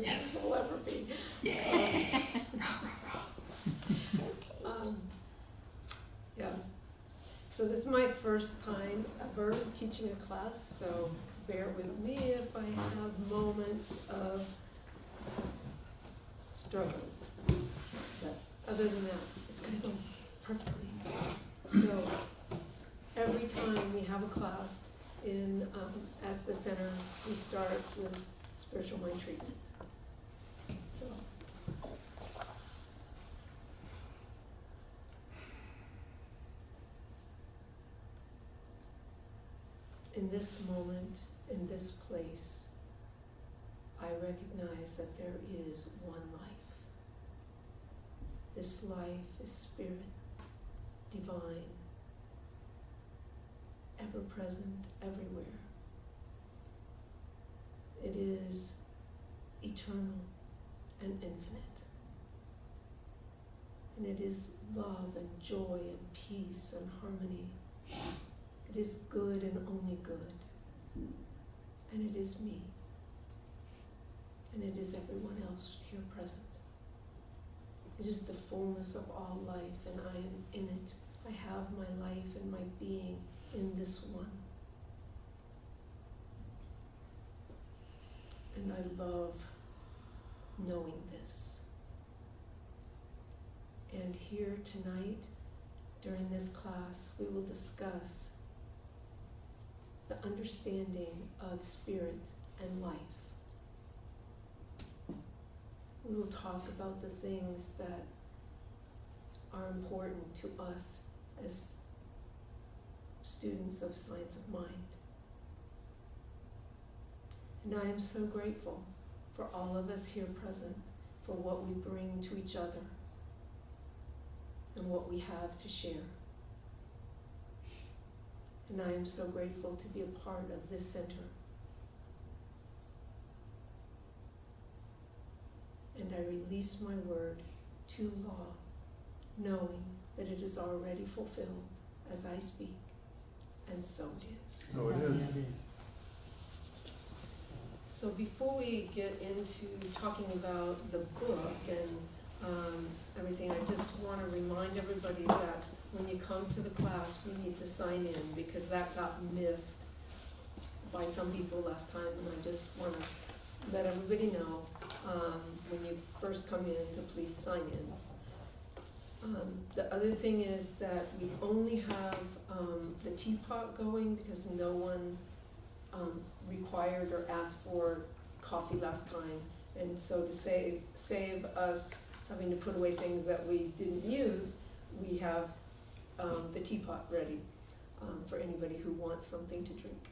Yes. will ever be. Yeah. Yeah. So this is my first time ever teaching a class, so bear with me if I have moments of struggle. But other than that, it's going to go perfectly. So every time we have a class in at the center, we start with spiritual mind treatment. So in this moment, in this place, I recognize that there is one life. This life is spirit, divine, ever present everywhere. It is eternal and infinite. And it is love and joy and peace and harmony. It is good and only good. And it is me. And it is everyone else here present. It is the fullness of all life, and I am in it. I have my life and my being in this one. And I love knowing this. And here tonight, during this class, we will discuss the understanding of spirit and life. We will talk about the things that are important to us as students of science of mind. And I am so grateful for all of us here present, for what we bring to each other and what we have to share. And I am so grateful to be a part of this center. And I release my word to law, knowing that it is already fulfilled as I speak, and so it is. So it is. So before we get into talking about the book and everything, I just want to remind everybody that when you come to the class, we need to sign in, because that got missed by some people last time, and I just want to let everybody know when you first come in to please sign in. The other thing is that we only have the teapot going because no one required or asked for coffee last time, and so to save us having to put away things that we didn't use, we have the teapot ready for anybody who wants something to drink.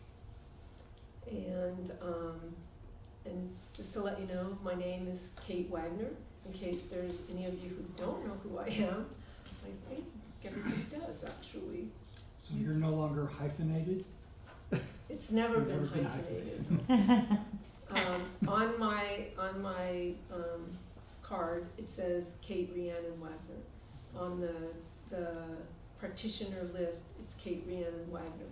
And just to let you know, my name is Kate Wagner, in case there's any of you who don't know who I am. I think everybody does, actually. So you're no longer hyphenated? It's never You've been never been hyphenated. On my card, it says Kate Rhiannon Wagner. On the practitioner list, it's Kate Rhiannon Wagner.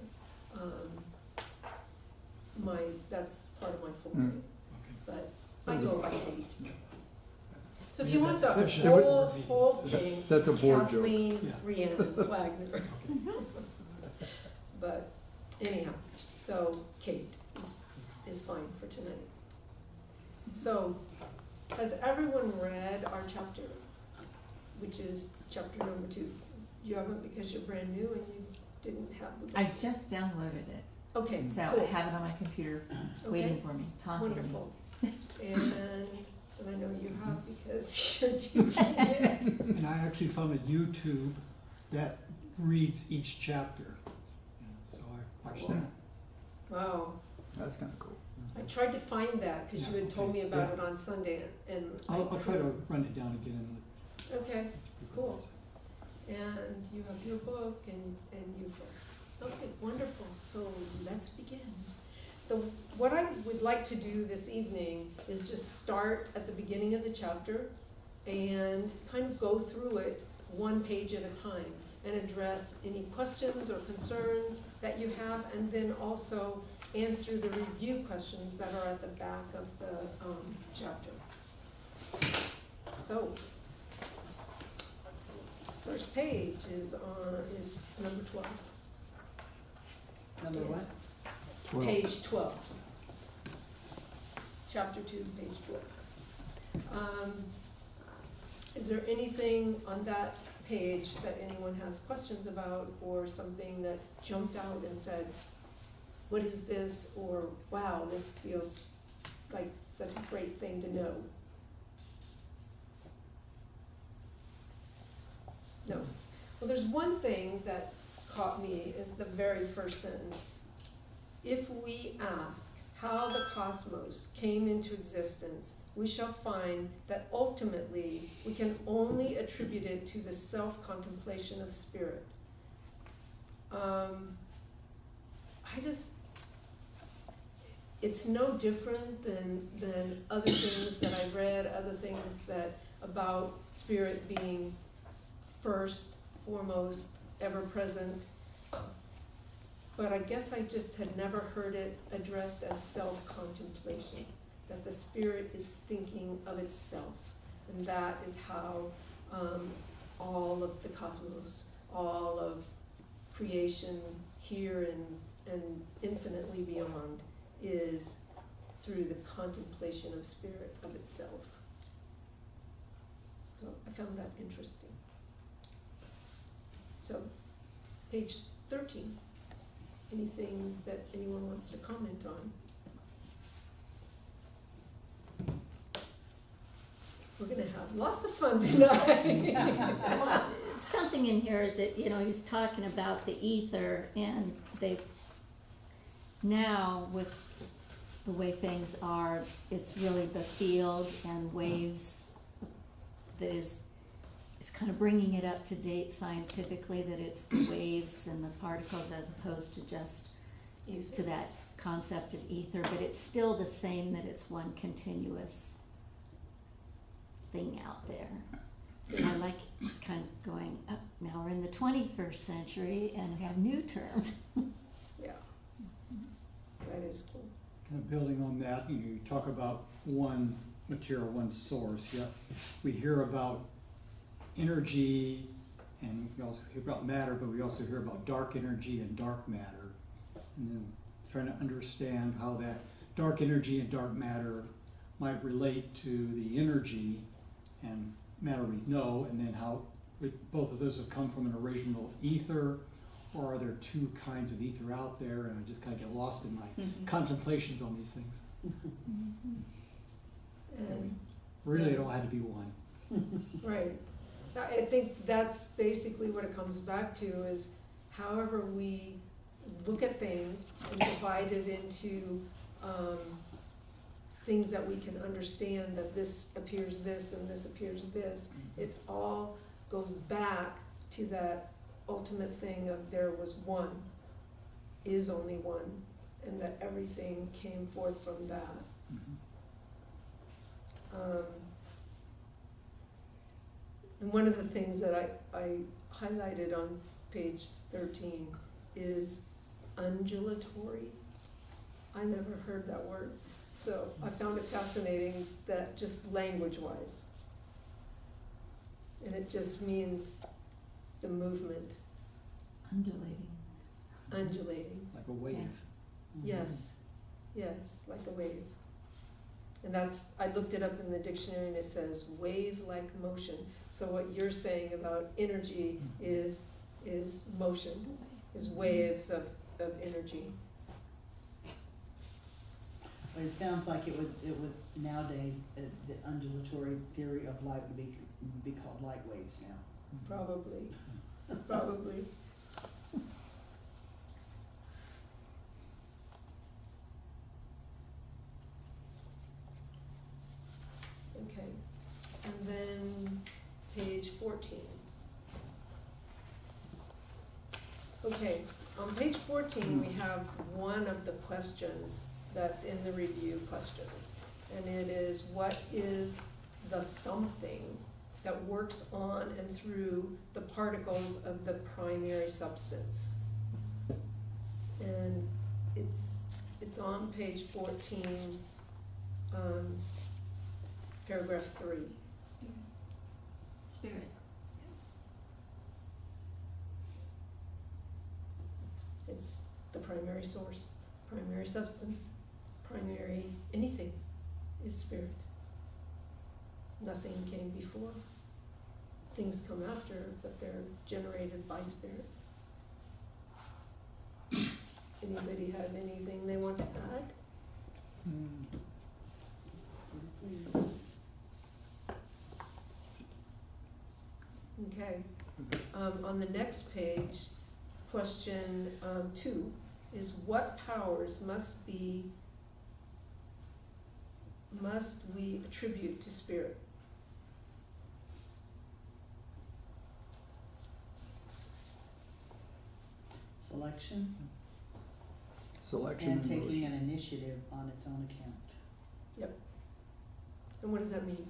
That's part of my full name, but I go by Kate. So if you want the whole thing, That's a it's board joke. Kathleen Yeah. Rhiannon Wagner. But anyhow, so Kate is fine for tonight. So, has everyone read our chapter, which is chapter number 2? You haven't because you're brand new and you didn't have the book. I just downloaded it, Okay, so cool. I have it on my computer waiting for me, taunting me. Wonderful. And I know you have because you're teaching it. And I actually found a YouTube that reads each chapter. So I watched that. Wow. That's kind of cool. I tried to find that because you had told me about it on Sunday, and I'll try to run it down again. Okay, cool. And you have your book and you've, okay, wonderful. So let's begin. What I would like to do this evening is just start at the beginning of the chapter and kind of go through it one page at a time and address any questions or concerns that you have, and then also answer the review questions that are at the back of the chapter. So, first page is number 12. Number what? Well, Page 12. Chapter 2, page 12. Is there anything on that page that anyone has questions about, or something that jumped out and said, what is this, or wow, this feels like such a great thing to know? No. Well, there's one thing that caught me, is the very first sentence. If we ask how the cosmos came into existence, we shall find that ultimately we can only attribute it to the self-contemplation of spirit. It's no different than other things that I read, other things that about spirit being first, foremost, ever present. But I guess I just had never heard it addressed as self-contemplation, that the spirit is thinking of itself. And that is how all of the cosmos, all of creation here and infinitely beyond is through the contemplation of spirit of itself. So I found that interesting. So, page 13. Anything that anyone wants to comment on? We're gonna have lots of fun tonight. Well, something in here is that, he's talking about the ether, and they've, now with the way things are, it's really the field and waves that is kind of bringing it up to date scientifically, that it's the waves and the particles as opposed to just to that concept of ether, but it's still the same, that it's one continuous thing out there. So I like kind of going up, now we're in the 21st century and we have new terms. Yeah, that is cool. kind of building on that, you talk about one material, one source, yet we hear about energy, and we also hear about matter, but we also hear about dark energy and dark matter. And then trying to understand how that dark energy and dark matter might relate to the energy and matter we know, and then how both of those have come from an original ether, or are there two kinds of ether out there, and I just kind of get lost in my contemplations on these things. And Really, it all had to be one. right. I think that's basically what it comes back to, is however we look at things and divide it into things that we can understand, that this appears this and this appears this, it all goes back to that ultimate thing of there was one, is only one, and that everything came forth from that. And one of the things that I highlighted on page 13 is undulatory. I never heard that word, so I found it fascinating, that just language-wise. And it just means the movement, undulating. Like a wave. Yes, yes, like a wave. And that's, I looked it up in the dictionary and it says wave-like motion. So what you're saying about energy is motion, is waves of energy. Well, it sounds like it would nowadays, the undulatory theory of light would be called light waves now. Probably, probably. Okay, and then page 14. Okay, on page 14, we have one of the questions that's in the review questions. And it is, what is the something that works on and through the particles of the primary substance? And it's It's on page 14, paragraph 3. Spirit. Spirit. It's the primary source, primary substance, primary anything is spirit. Nothing came before. Things come after, but they're generated by spirit. Anybody have anything they want to add? Okay. On the next page, question 2 is what powers must we attribute to spirit? Selection Selection and and taking motion. an initiative on its own account. And what does that mean?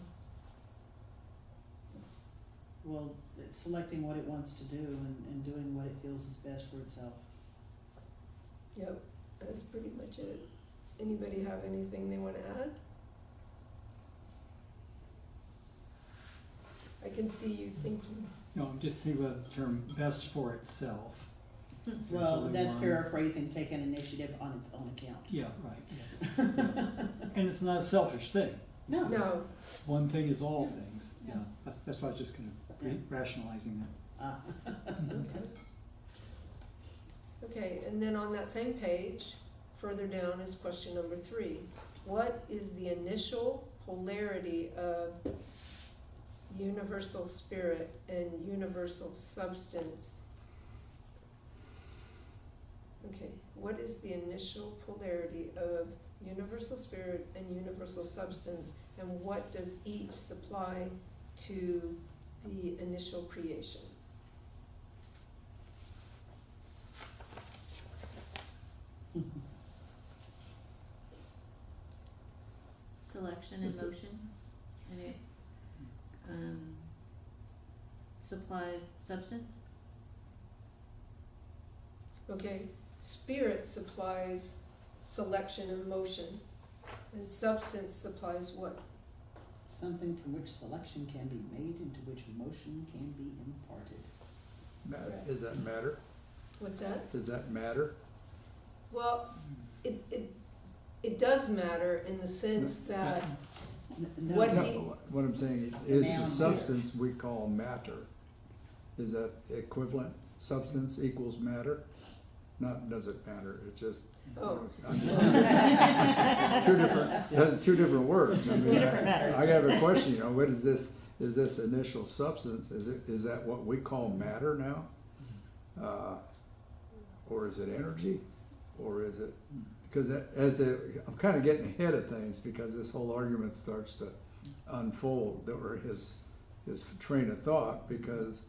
Well, it's selecting what it wants to do and doing what it feels is best for itself. Yep, that's pretty much it. Anybody have anything they want to add? I can see you thinking. No, I'm just thinking about the term best for itself. So Well, really that's one- paraphrasing, take an initiative on its own account. Yeah, right, yeah. And it's not a selfish thing. No. No, One thing is all Yeah. things, Yeah. yeah. That's why I was just kind of rationalizing that. okay. Okay, and then on that same page, further down is question number 3. What is the initial polarity of universal spirit and universal substance? Okay, what is the initial polarity of universal spirit and universal substance, and what does each supply to the initial creation? Selection and motion, and it supplies substance. Okay, spirit supplies selection and motion, and substance supplies what? Something from which selection can be made, into which motion can be imparted. Does that matter? What's that? Does that matter? Well, it does matter in the sense that, No, What No, he- what I'm saying The is noun the is. substance we call matter. Is that equivalent? Substance equals matter? Not, does it matter? It just. Oh. Two different words. I mean, Two different matters. I have a question, what is this initial substance? Is that what we call matter now? Or is it energy? Or is it, because I'm kind of getting ahead of things because this whole argument starts to unfold, or his train of thought, because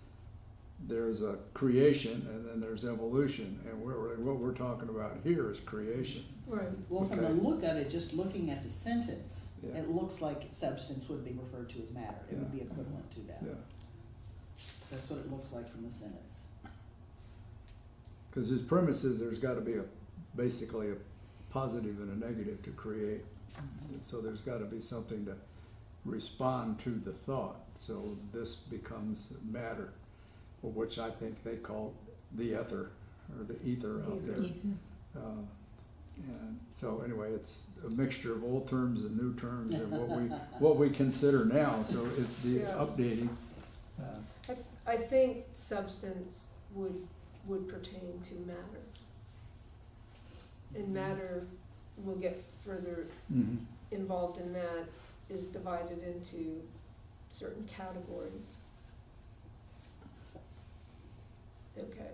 there's a creation and then there's evolution, and what we're talking about here is creation. right, Well, from the Okay. look of it, just looking at the sentence, Yeah. it looks like substance would be referred to as matter. It would be Yeah. equivalent to that. Yeah, That's what it looks like from the sentence. because his premise is there's got to be basically a positive and a negative to create. And so there's got to be something to respond to the thought. So this becomes matter, which I think they call the ether, or the ether out there. And so anyway, it's a mixture of old terms and new terms and what we consider now. So it's the Yeah. updating. I think substance would pertain to matter. And matter, we'll get further involved in that, is divided into certain categories. Okay.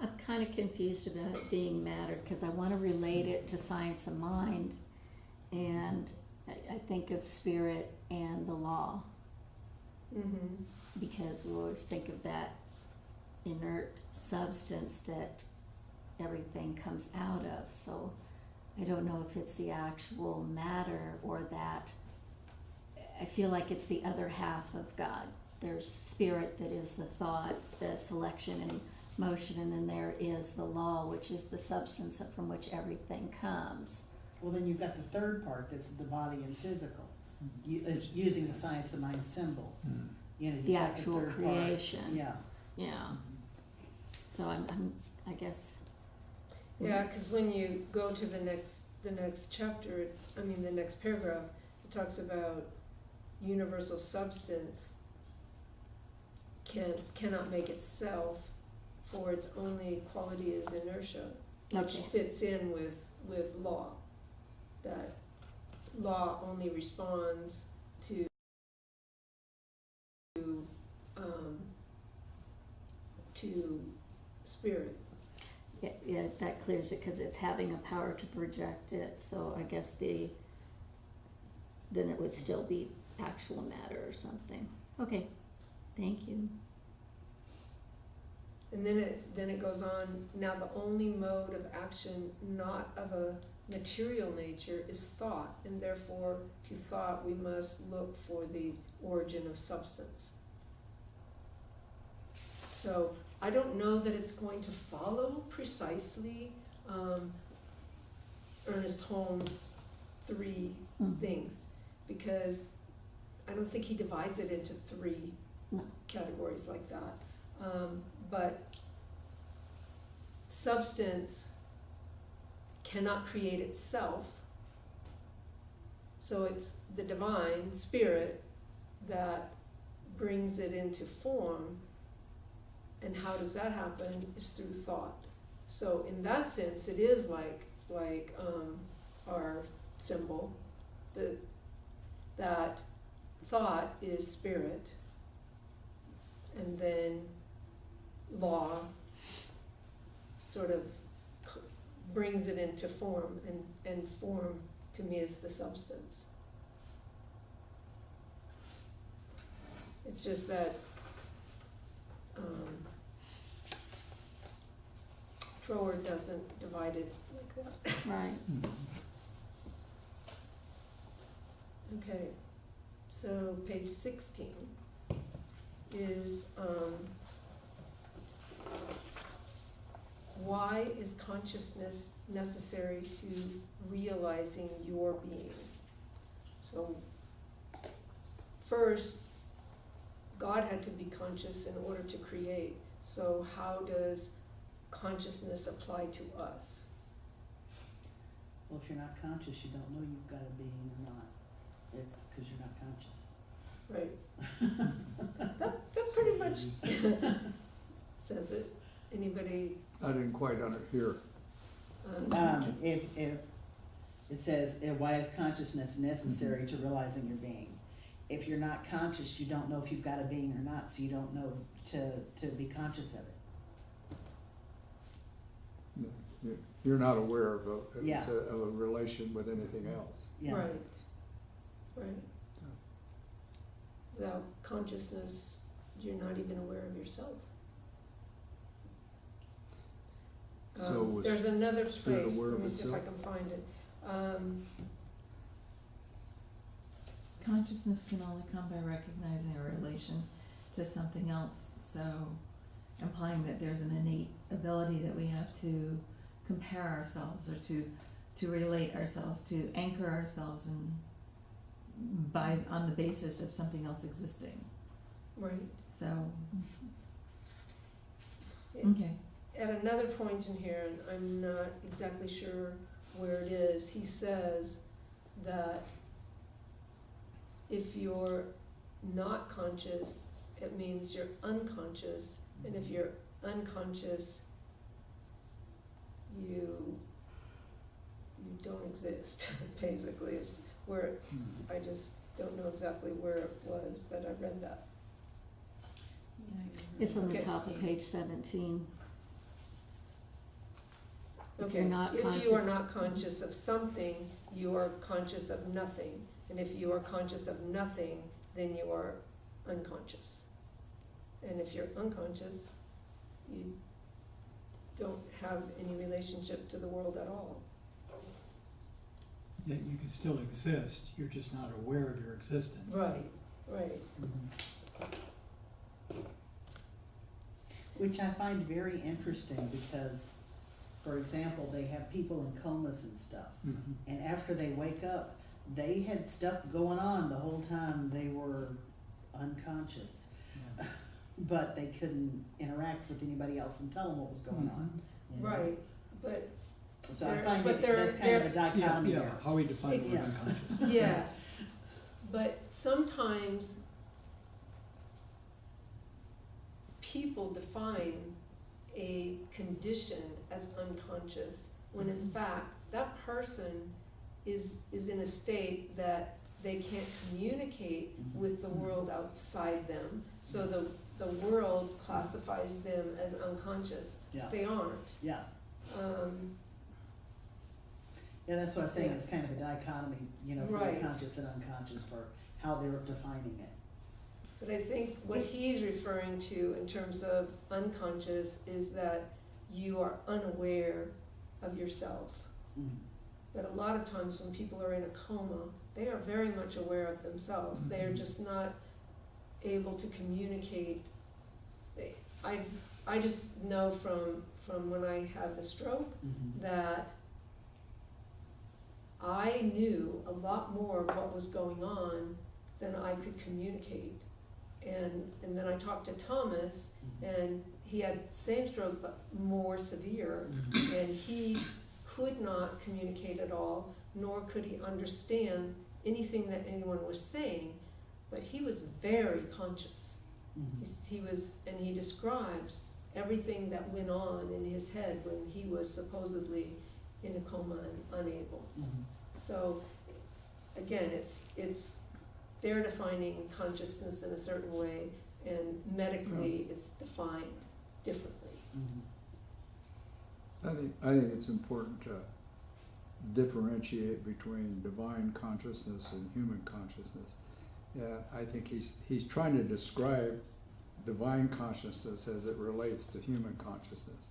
I'm kind of confused about it being matter, because I want to relate it to science of mind, and I think of spirit and the law, Mm-hmm. because we always think of that inert substance that everything comes out of. So I don't know if it's the actual matter or that, I feel like it's the other half of God. There's spirit that is the thought, the selection and motion, and then there is the law, which is the substance from which everything comes. Well, then you've got the third part, that's the body and physical, using the science of mind symbol. You know, you've The got actual third part. creation. Yeah, Yeah. So I guess, Yeah, cause when you go to the next chapter, the next paragraph, it talks about universal substance cannot make itself, for its only quality is inertia, which okay, fits in with law. That law only responds to spirit. yeah, that clears it, cause it's having a power to project it, so I guess then it would still be actual matter or something. Okay, thank you. And then it goes on, now the only mode of action not of a material nature is thought, and therefore to thought we must look for the origin of substance. So I don't know that it's going to follow precisely Ernest Holmes' three things, because I don't think he divides it into three No. categories like that. But substance cannot create itself, so it's the divine spirit that brings it into form, and how does that happen is through thought. So in that sense, it is like our symbol, that thought is spirit, and then law sort of brings it into form, and form to me is the substance. It's just that Trower doesn't divide it like that. Right. Okay, so page 16 is why is consciousness necessary to realizing your being? So first, God had to be conscious in order to create. So how does consciousness apply to us? well, if you're not conscious, you don't know you've got a being or not. It's because you're not conscious. Right. That pretty much says it. Anybody? I didn't quite hear. If it says, why is consciousness necessary to realizing your being? If you're not conscious, you don't know if you've got a being or not, so you don't know to be conscious of it. You're not aware of Yeah. of a relation with anything else. Yeah. Right. Without consciousness, you're not even aware of yourself. So was there's another spirit place, aware let of me see if I itself? can find it. Consciousness can only come by recognizing a relation to something else, so implying that there's an innate ability that we have to compare ourselves, or to relate ourselves, to anchor ourselves on the basis of something else existing. Right. So, It's okay. at another point in here, and I'm not exactly sure where it is, he says that if you're not conscious, it means you're unconscious, and if you're unconscious, you don't exist, basically, is where, I just don't know exactly where it was that I read that. It's on the Okay. top of page 17. If Okay, you're not if you are conscious- not conscious of something, you are conscious of nothing. And if you are conscious of nothing, then you are unconscious. And if you're unconscious, you don't have any relationship to the world at all. Yet you can still exist, you're just not aware of your existence. Right, right. Which I find very interesting because, for example, they have people in comas and stuff. Mhm. And after they wake up, they had stuff going on the whole time they were unconscious. Yeah. But they couldn't interact with anybody else and tell them what was going on. you know? Right, but, So I They're- find but it, they're- that's kind of a Yeah, dichotomy yeah, there. how we define the word Yeah. unconscious. yeah. But sometimes people define a condition as unconscious, when in fact, that person is in a state that they can't communicate with the world outside them, so the world classifies them as unconscious. Yeah, They aren't. yeah. Um, Yeah, that's what I was saying, Yeah. it's kind of a dichotomy, for Right. the conscious and unconscious for how they're defining it. But I think what he's referring to in terms of unconscious is that you are unaware of yourself. Mm. But a lot of times when people are in a coma, they are very much aware of themselves. They are just not able to communicate. I just know from when I had the stroke Mhm. that I knew a lot more of what was going on than I could communicate. And then I talked to Thomas, and he had the same stroke but more severe, and he could not communicate at all, nor could he understand anything that anyone was saying, but he was very conscious. Mhm. He was, and he describes everything that went on in his head when he was supposedly in a coma and unable. Mhm. So, again, it's, they're defining consciousness in a certain way, and medically, it's defined differently. Mhm. I think it's important to differentiate between divine consciousness and human consciousness. Yeah, I think he's trying to describe divine consciousness as it relates to human consciousness,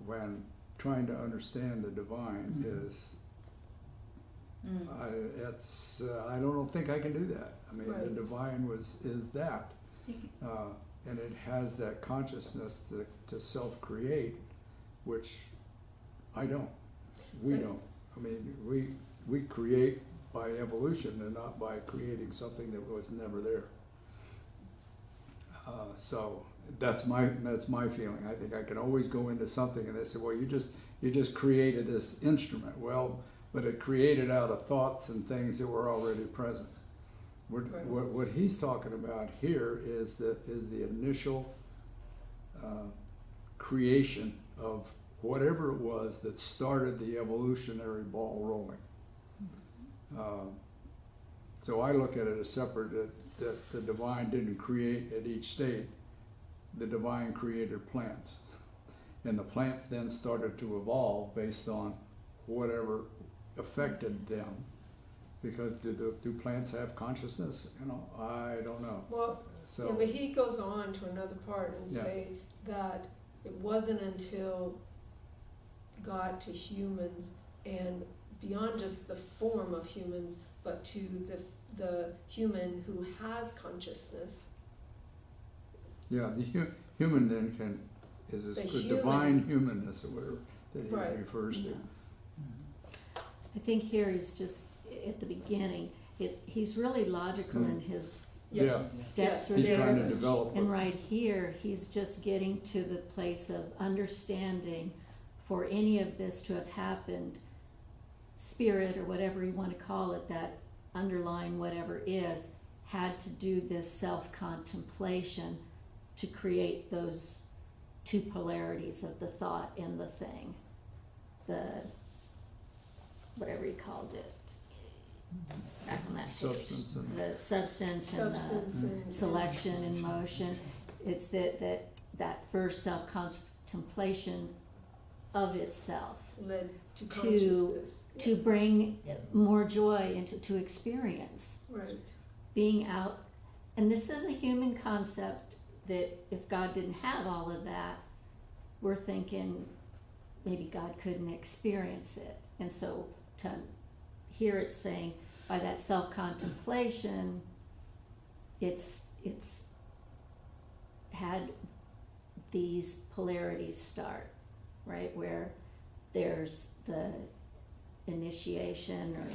when trying to understand the divine Mhm. is, Mm. I don't think I can do that. I mean, the Right. divine is that. You And it has that consciousness to self-create, which I don't. We Right. don't. I mean, we create by evolution and not by creating something that was never there. So that's my feeling. I think I can always go into something and they say, well, you just created this instrument. Well, but it created out of thoughts and things that were already present. Right. What he's talking about here is the initial creation of whatever it was that started the evolutionary ball rolling. So I look at it as separate, that the divine didn't create at each state. The divine created plants. And the plants then started to evolve based on whatever affected them. Because do plants have consciousness? I don't know. Well, So, yeah, but he goes on to another part and Yeah. say that it wasn't until got to humans, and beyond just the form of humans, but to the human who has consciousness. yeah, the human then is The the human- divine humanness that he Right. refers to. I think here he's just, at the beginning, he's really logical in his Yes, steps yes, are He's there. trying to develop And right here, he's just getting to the place of understanding for any of this to have happened, spirit or whatever you want to call it, that underlying whatever is, had to do this self-contemplation to create those two polarities of the thought and the thing. The, whatever he called it, back on that page. Substance and- The substance and the substance and. selection and motion. It's that first self-contemplation of itself Led to To- consciousness. to bring more joy into to experience Right, being out. And this is a human concept that if God didn't have all of that, we're thinking maybe God couldn't experience it. And so here it's saying by that self-contemplation, it's had these polarities start, right, where there's the initiation or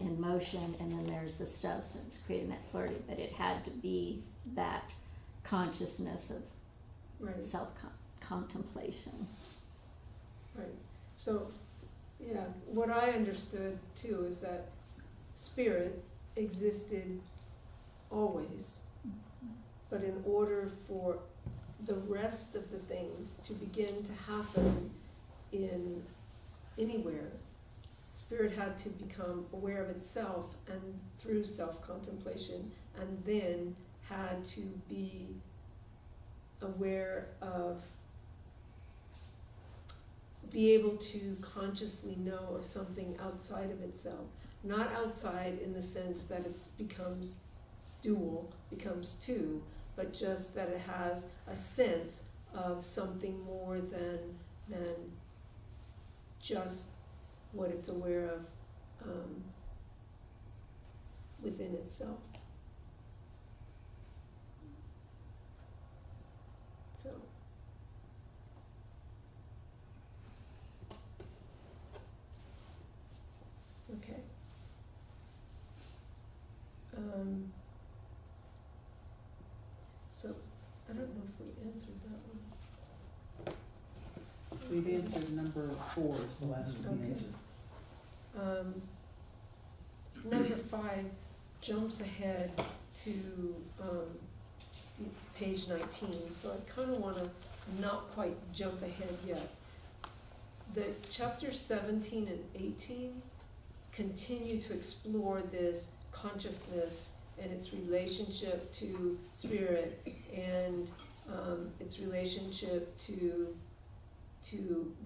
in motion, and then there's the substance creating that polarity, but it had to be that consciousness of Right, self-contemplation. right. So, yeah, what I understood too is that spirit existed always, but in order for the rest of the things to begin to happen in anywhere, spirit had to become aware of itself, and through self-contemplation, and then had to be aware of, be able to consciously know of something outside of itself. Not outside in the sense that it becomes dual, becomes two, but just that it has a sense of something more than just what it's aware of within itself. So, okay. So, I don't know if we answered that one. We've answered number 4 is the last one we Okay. answered. Number 5 jumps ahead to page 19, so I kind of want to not quite jump ahead yet. The chapters 17 and 18 continue to explore this consciousness and its relationship to spirit, and its relationship to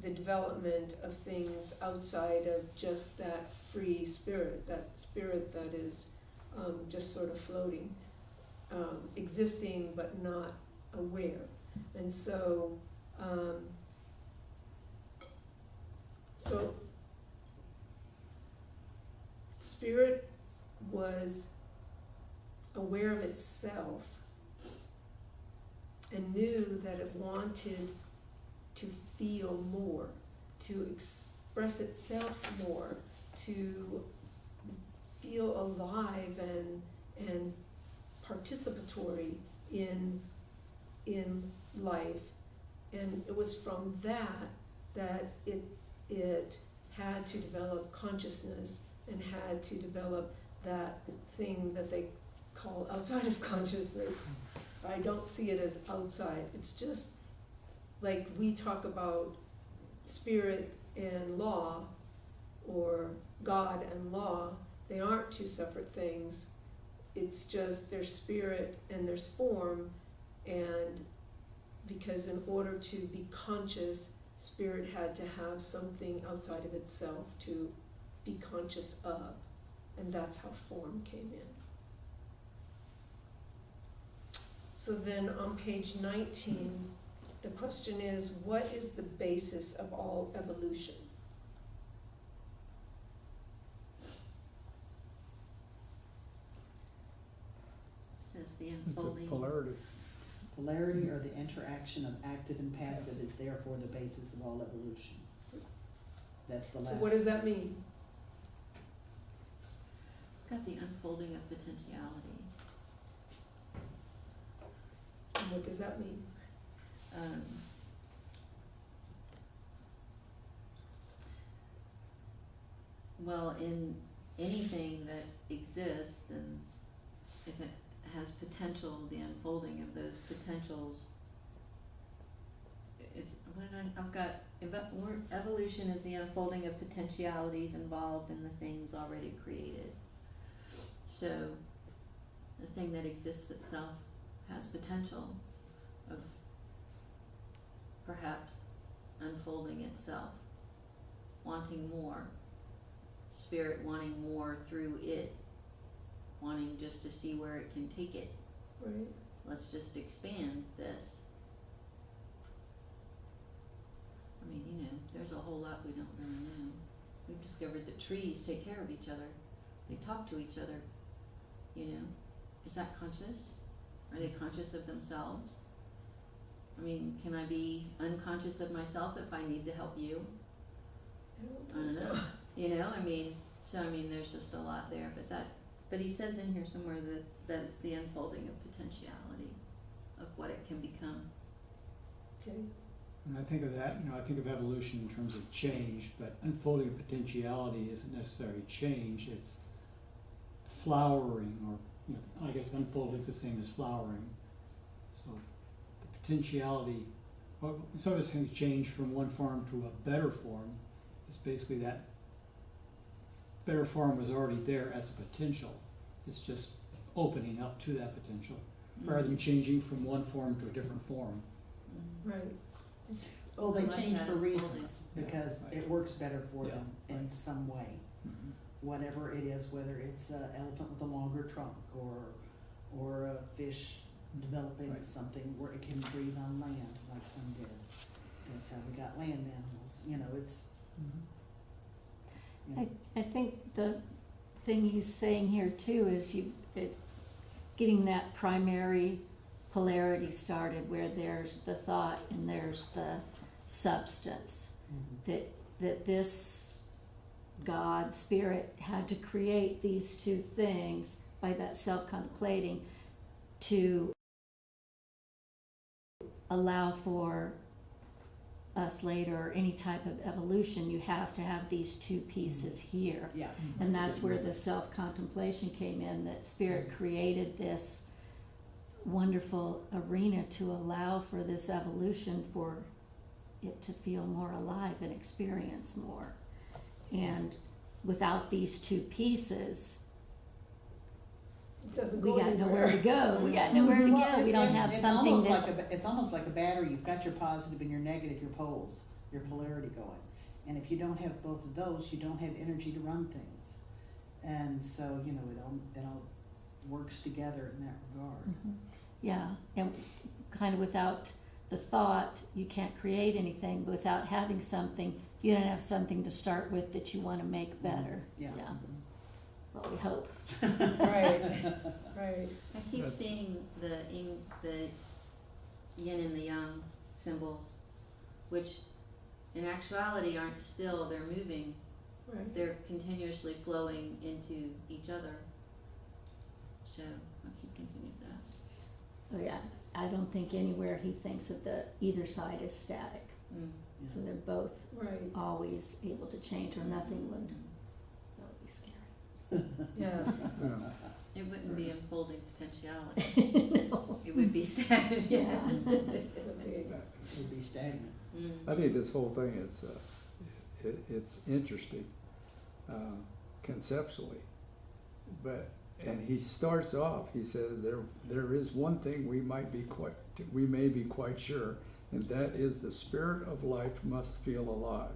the development of things outside of just that free spirit, that spirit that is just sort of floating, existing but not aware. And so, spirit was aware of itself and knew that it wanted to feel more, to express itself more, to feel alive and participatory in life. And it was from that it had to develop consciousness and had to develop that thing that they call outside of consciousness. I don't see it as outside. It's just like we talk about spirit and law, or God and law. They aren't two separate things. It's just there's spirit and there's form, and because in order to be conscious, spirit had to have something outside of itself to be conscious of, and that's how form came in. So then on page 19, the question is, what is the basis of all evolution? Says the It's a unfolding. polarity. Polarity or the interaction of active and passive is therefore the basis of all evolution. That's the last. So what does that mean? Got the unfolding of potentialities. And what does that mean? Well, in anything that exists, then if it has potential, the unfolding of those potentials, it's, I've got, evolution is the unfolding of potentialities involved in the things already created. So, the thing that exists itself has potential of perhaps unfolding itself, wanting more, spirit wanting more through it, wanting just to see where it can take it. Right? Let's just expand this. I mean, there's a whole lot we don't really know. we've discovered that trees take care of each other. They talk to each other, you know. Is that conscious? Are they conscious of themselves? I mean, can I be unconscious of myself if I need to help you? I I don't don't think know. so. You know, I mean, there's just a lot there, but he says in here somewhere that it's the unfolding of potentiality of what it can become. Okay, And I think of that, I think of evolution in terms of change, but unfolding of potentiality isn't necessarily change, it's flowering, or, I guess unfolding is the same as flowering. So the potentiality, well, it's sort of saying change from one form to a better form. It's basically that better form was already there as a potential. It's just opening up to that potential, rather than changing from one form to a different form. right. Well, they I like change that for unfolding. reasons, Yeah, because right. it works better for Yeah, them in right. some way. Mhm. Whatever it is, whether it's an elephant with a longer trunk, or a fish developing Right. something where it can breathe on land like some did. That's how we got land animals, it's. you know. I think the thing he's saying here too is getting that primary polarity started where there's the thought and there's the substance. Mhm. That this God, spirit, had to create these two things by that self-contemplating to allow for us later, or any type of evolution. You have to have these two pieces here. Yeah. And that's where the self-contemplation came in, that spirit created this wonderful arena to allow for this evolution, for it to feel more alive and experience more. And without these two pieces, It doesn't we go got nowhere to anywhere. go. We got nowhere to Well, go. We don't have something It's almost like a battery. You've got your positive and your negative, your poles, your polarity going. And if you don't have both of those, you don't have energy to run things. And so, it all works together in that regard. Mhm. Yeah, and kind of without the thought, you can't create anything. Without having something, you don't have something to start with that you want to make better. Yeah. Yeah. Well, we hope. Right, right. I keep That's- seeing the yin and the yang symbols, which in actuality aren't still, they're moving, Right. they're continuously flowing into each other. So I keep thinking of that. Oh yeah, I don't think anywhere he thinks of either side is static. So they're both Right, always able to change, or nothing would, that would be scary. yeah. Yeah. It wouldn't be unfolding potentiality, No. it would be stagnant. Yeah. Okay. It would be stagnant. I think this whole thing is, it's interesting, conceptually. And he starts off, he says, there is one thing we may be quite sure, and that is the spirit of life must feel alive.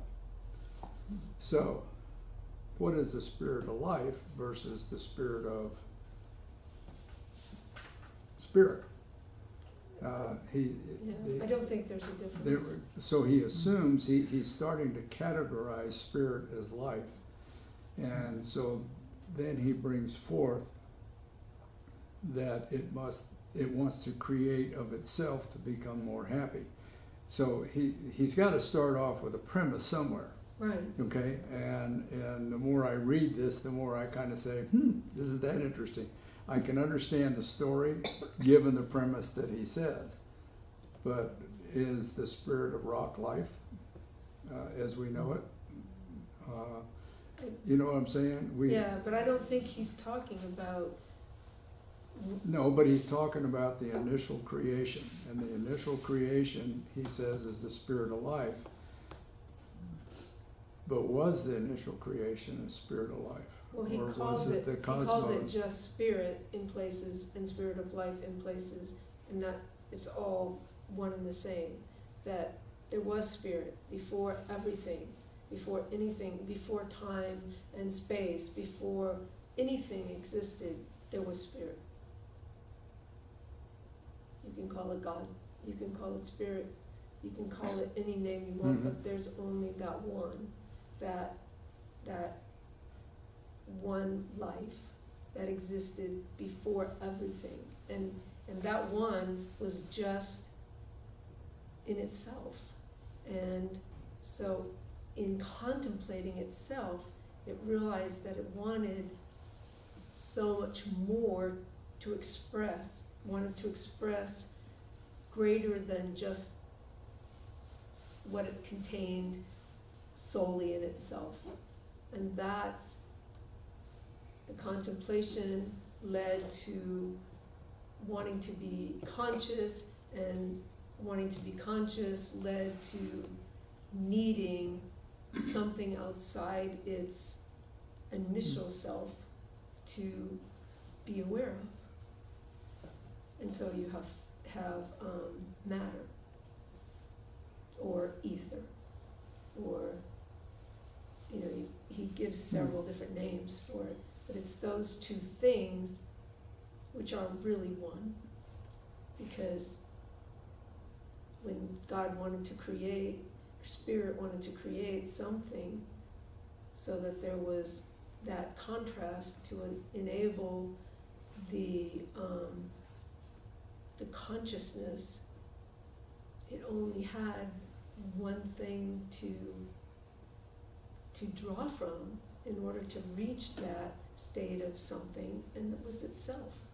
So, what is the spirit of life versus the spirit of spirit? Yeah, I don't think there's a difference. So he assumes he's starting to categorize spirit as life. And so then he brings forth that it wants to create of itself to become more happy. So he's got to start off with a premise somewhere, Right, okay? And the more I read this, the more I kind of say, isn't that interesting? I can understand the story given the premise that he says, but is the spirit of rock life as we know it? You know what I'm saying? yeah, but I don't think he's talking about, No, but he's talking about the initial creation, and the initial creation, he says, is the spirit of life. But was the initial creation a spirit of life? well, he Or was calls it, the he calls it cosmos? just spirit in places and spirit of life in places, and that it's all one and the same. That there was spirit before everything, before anything, before time and space, before anything existed, there was spirit. You can call it God, you can call it spirit, you can call it any name you want, Mhm. but there's only that one that that one life that existed before everything, and that one was just in itself. And so in contemplating itself, it realized that it wanted so much more to express, wanted to express greater than just what it contained solely in itself. And that's, the contemplation led to wanting to be conscious, and wanting to be conscious led to needing something outside its initial self to be aware of. And so you have matter, or ether, or, you know, he gives several different names for it, but it's those two things which are really one. Because when God wanted to create, Spirit wanted to create something so that there was that contrast to enable the consciousness, it only had one thing to draw from in order to reach that state of something, and it was itself.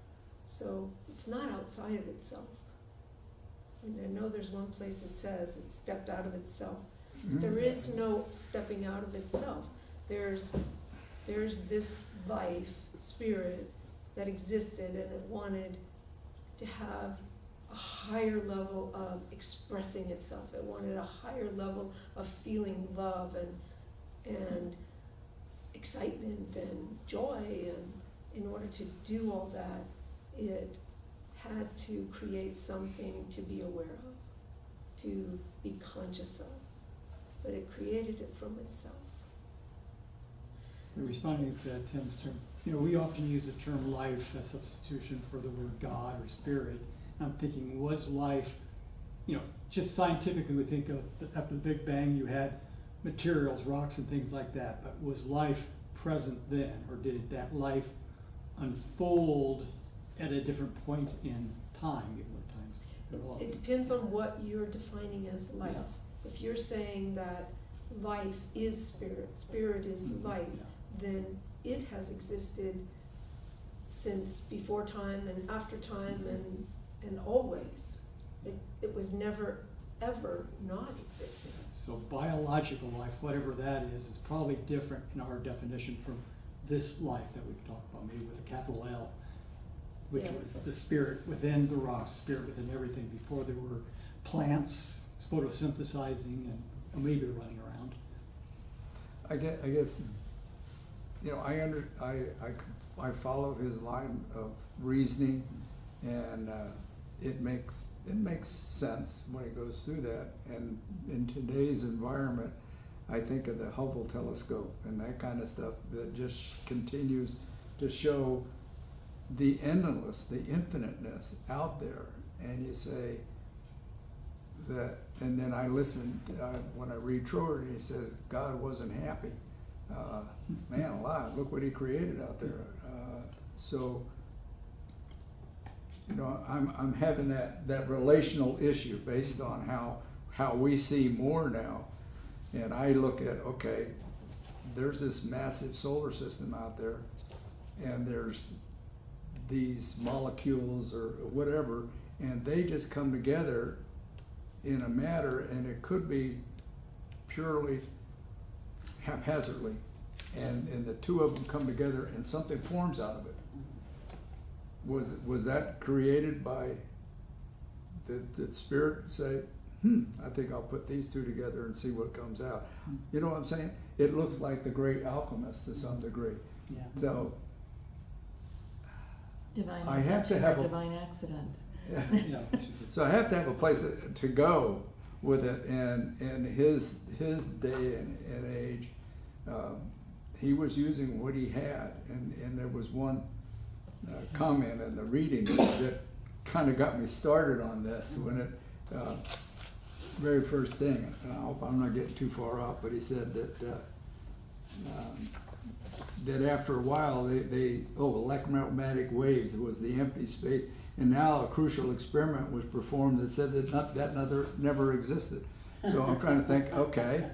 So it's not outside of itself. I mean, I know there's one place it says it stepped out of itself. There is no stepping out of itself. There's this life, spirit, that existed, and it wanted to have a higher level of expressing itself. It wanted a higher level of feeling love and excitement and joy, and in order to do all that, it had to create something to be aware of, to be conscious of, but it created it from itself. Responding to Tim's term, you know, we often use the term life as substitution for the word God or spirit. I'm thinking, was life, you know, just scientifically we think of after the Big Bang you had materials, rocks and things like that, but was life present then, or did that life unfold at a different point in time, given the times? It depends on what you're defining as life. Yeah. If you're saying that life is spirit, spirit is life, then it has existed since before time and after time and always. It was never, ever not existing. So biological life, whatever that is probably different in our definition from this life that we've talked about, maybe with a capital L, which Yeah. was the spirit within the rocks, spirit within everything, before there were plants photosynthesizing and amoeba running around. I guess, you know, I follow his line of reasoning, and it makes sense when it goes through that. And in today's environment, I think of the Hubble telescope and that kind of stuff that just continues to show the endless, the infiniteness out there. And you say that, and then I listened when I read Trower, he says God wasn't happy. Man alive, look what he created out there. So, you know, I'm having that relational issue based on how we see more now. And I look at, okay, there's this massive solar system out there, and there's these molecules or whatever, and they just come together in a matter, and it could be purely haphazardly, and the two of them come together and something forms out of it. Was that created by the spirit say, I think I'll put these two together and see what comes out? You know what I'm saying? It looks like the great alchemist to some degree. Yeah. So Divine I have to intention have or a- divine accident. Yeah, which is so I have to have a place to go with it, and his day and age, he was using what he had, and there was one comment in the reading that kind of got me started on this when it very first thing. I hope I'm not getting too far off, but he said that that after a while, electromagnetic waves was the empty space, and now a crucial experiment was performed that said that never existed. So I'm trying to think, okay,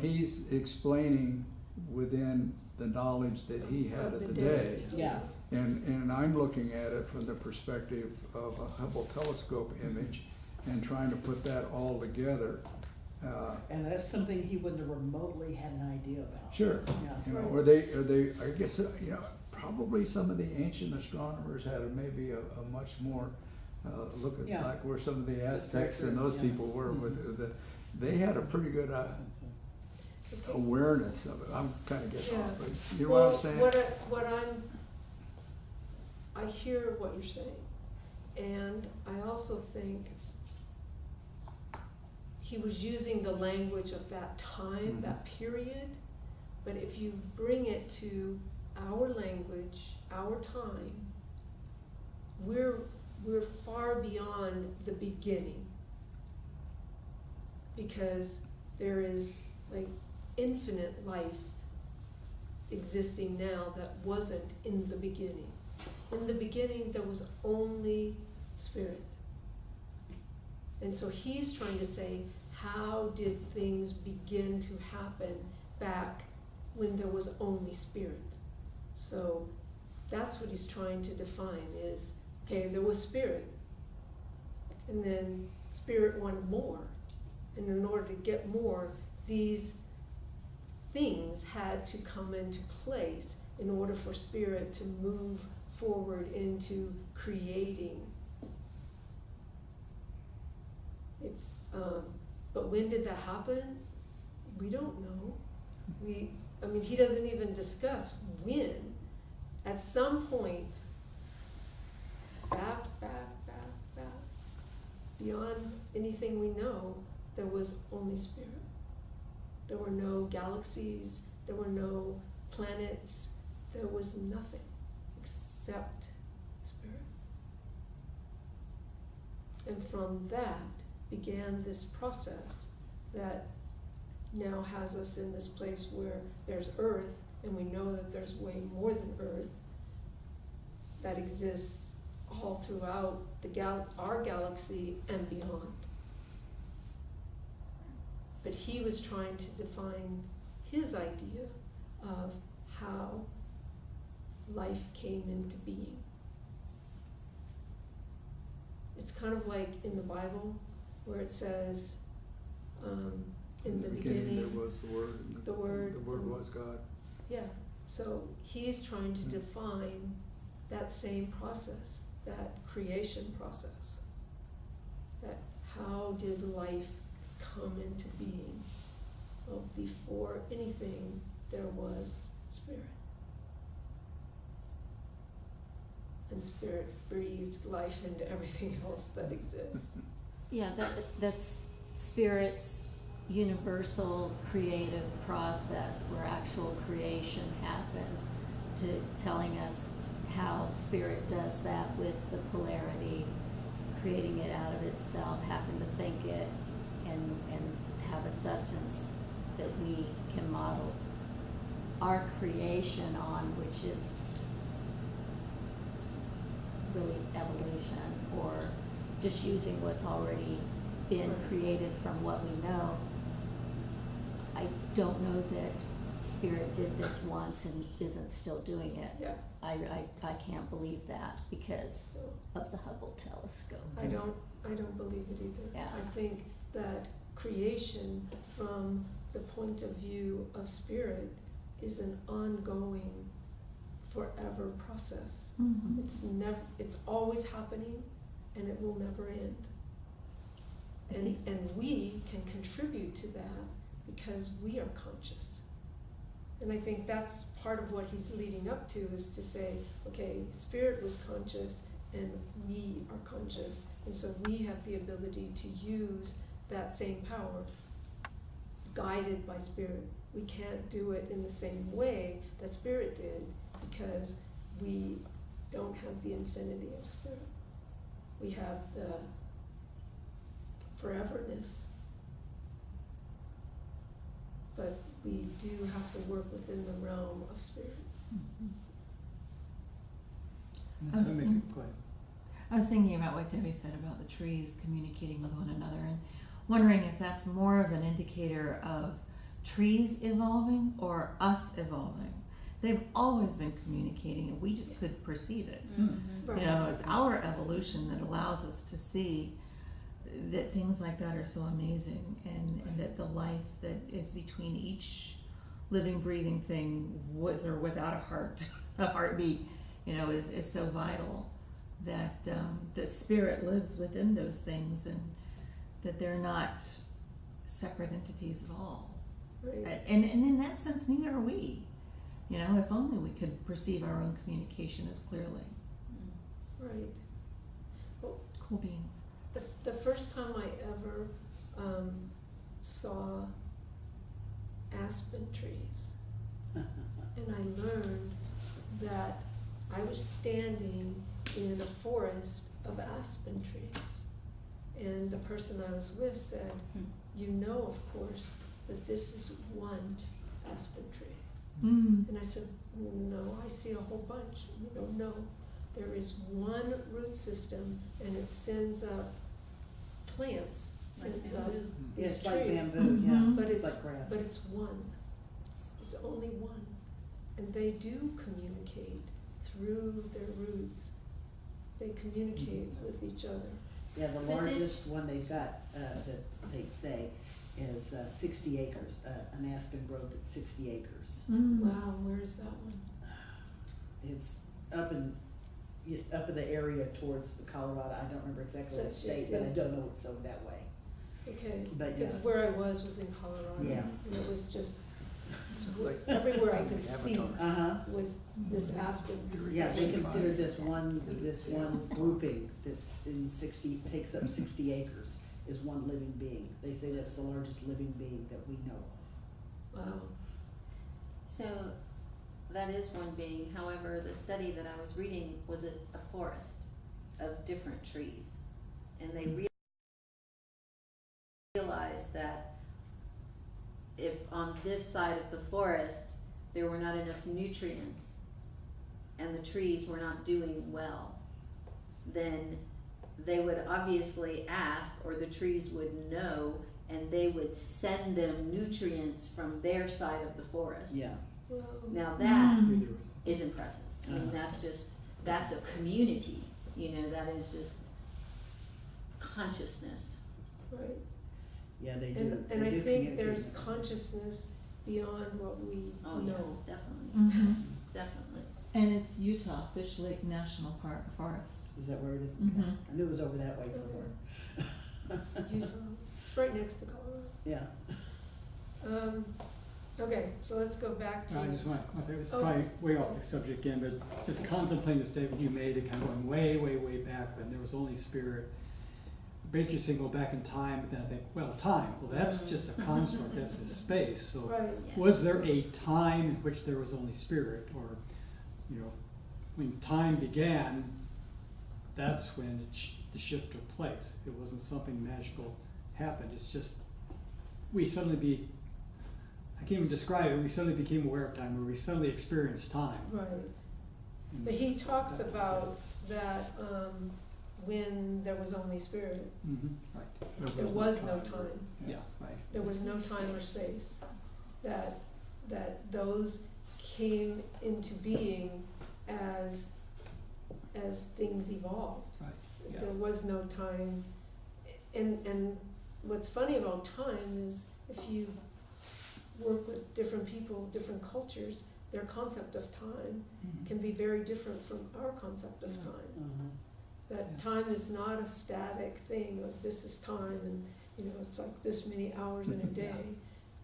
he's explaining within the knowledge that he had Of of the the day. day. Yeah, And I'm looking at it from the perspective of a Hubble telescope image and trying to put that all together. and that's something he wouldn't have remotely had an idea about. Sure. Yeah. Are they, I guess, probably some of the ancient astronomers had maybe a much more, look at Yeah. like where some of the That's very Aztecs and true, those yeah. people were with they had a pretty good Okay. awareness of it. I'm kind of getting Yeah. off, but you know what I'm saying? I hear what you're saying, and I also think he was using the language of that time, Mhm. that period, but if you bring it to our language, our time, we're far beyond the beginning. Because there is like infinite life existing now that wasn't in the beginning. In the beginning, there was only spirit. And so he's trying to say, how did things begin to happen back when there was only spirit? So that's what he's trying to define is, okay, there was spirit, and then spirit wanted more. And in order to get more, these things had to come into place in order for spirit to move forward into creating. But when did that happen? We don't know. He doesn't even discuss when. At some point, back, beyond anything we know, there was only spirit. There were no galaxies, there were no planets, there was nothing except spirit. And from that began this process that now has us in this place where there's Earth, and we know that there's way more than Earth that exists all throughout our galaxy and beyond. But he was trying to define his idea of how life came into being. It's kind of like in the Bible where it says, in the beginning, there was the Word, and the Word, the Word was God. yeah. So he's trying to define that same process, that creation process. That how did life come into being? Well, before anything, there was spirit. And spirit breathed life into everything else that exists. Yeah, that's spirit's universal creative process where actual creation happens, to telling us how spirit does that with the polarity, creating it out of itself, having to think it and have a substance that we can model our creation on, which is really evolution, or just using what's already been created from what we know. I don't know that spirit did this once and isn't still doing it. Yeah. I can't believe that because So of the Hubble telescope. I don't believe it either. Yeah. I think that creation from the point of view of spirit is an ongoing, forever process. Mhm. It's always happening, and it will never end. And we can contribute to that because we are conscious. And I think that's part of what he's leading up to, is to say, okay, spirit was conscious and we are conscious, and so we have the ability to use that same power guided by spirit. We can't do it in the same way that spirit did because we don't have the infinity of spirit. We have the foreverness. But we do have to work within the realm of spirit. And that's what makes it, go ahead. I was thinking about what Debbie said about the trees communicating with one another and wondering if that's more of an indicator of trees evolving or us evolving. They've always been communicating and we just couldn't perceive it. Right. You know, it's our evolution that allows us to see that things like that are so amazing, and that the life that is between each living, breathing thing, with or without a heart, a heartbeat, you know, is so vital, that that spirit lives within those things, and that they're not separate entities at all. Right. And in that sense, neither are we. You know, if only we could perceive our own communication as clearly. Right. Cool beans. The first time I ever saw aspen trees, and I learned that I was standing in a forest of aspen trees. And the person I was with said, you know, of course, that this is one aspen tree. Mm. And I said, no, I see a whole bunch. You know, no, there is one root system, and it sends up plants, sends up these It's like trees. bamboo, yeah, Mhm. But it's like grass. but it's one. It's only one, and they do communicate through their roots. They communicate with each other. Yeah, the But this- largest one they've got, that they say, is 60 acres, an aspen growth at 60 acres. Mm. Wow, where's that one? It's up in the area towards the Colorado, I don't remember exactly So what it's state, but I in- don't know it's over that way. Okay, But because yeah. where I was in Colorado, Yeah. and it was just Sounds like- everywhere I sounds could like see Avatar. Uh-huh, was this aspen. yeah, they Yes. consider this one grouping that's in 60, takes up 60 acres is one living being. They say that's the largest living being that we know of. Wow. So that is one being, however, the study that I was reading was a forest of different trees. And they realized that if on this side of the forest there were not enough nutrients and the trees were not doing well, then they would obviously ask, or the trees would know, and they would send them nutrients from their side of the forest. Yeah. Wow. Now that Mm. is impressive. I mean, that's a community, you know, that is just consciousness. Right. Yeah, they do. And they I do think there's communicate. consciousness beyond what we Oh, know. yeah, definitely, Mhm. definitely. And it's Utah Fish Lake National Park Forest. Is that where it is? Mhm. I knew it was over that way somewhere. Utah. It's right next to Colorado. Yeah. Okay, so let's go back to. I just want, it's Oh. probably way off the subject again, but just contemplating the statement you made, it kind of going way, way, way back when there was only spirit. Basically saying go back in time, but then I think, well, time, well, that's just a construct, that's a space, so. Right. Yeah. Was there a time in which there was only spirit, or, you know, when time began, that's when the shift took place. It wasn't something magical happened, it's just, I can't even describe it, we suddenly became aware of time, or we suddenly experienced time. Right. And But he it's- talks about that when there was only spirit, Right, there was no time. yeah, right. There was no time or space. That those came into being as things evolved. Right, yeah. There was no time. And what's funny about time is if you work with different people, different cultures, their concept of time can be very different from our concept of time. Uh-huh. That Yeah. time is not a static thing, like this is time and, you know, it's like this many hours in a day.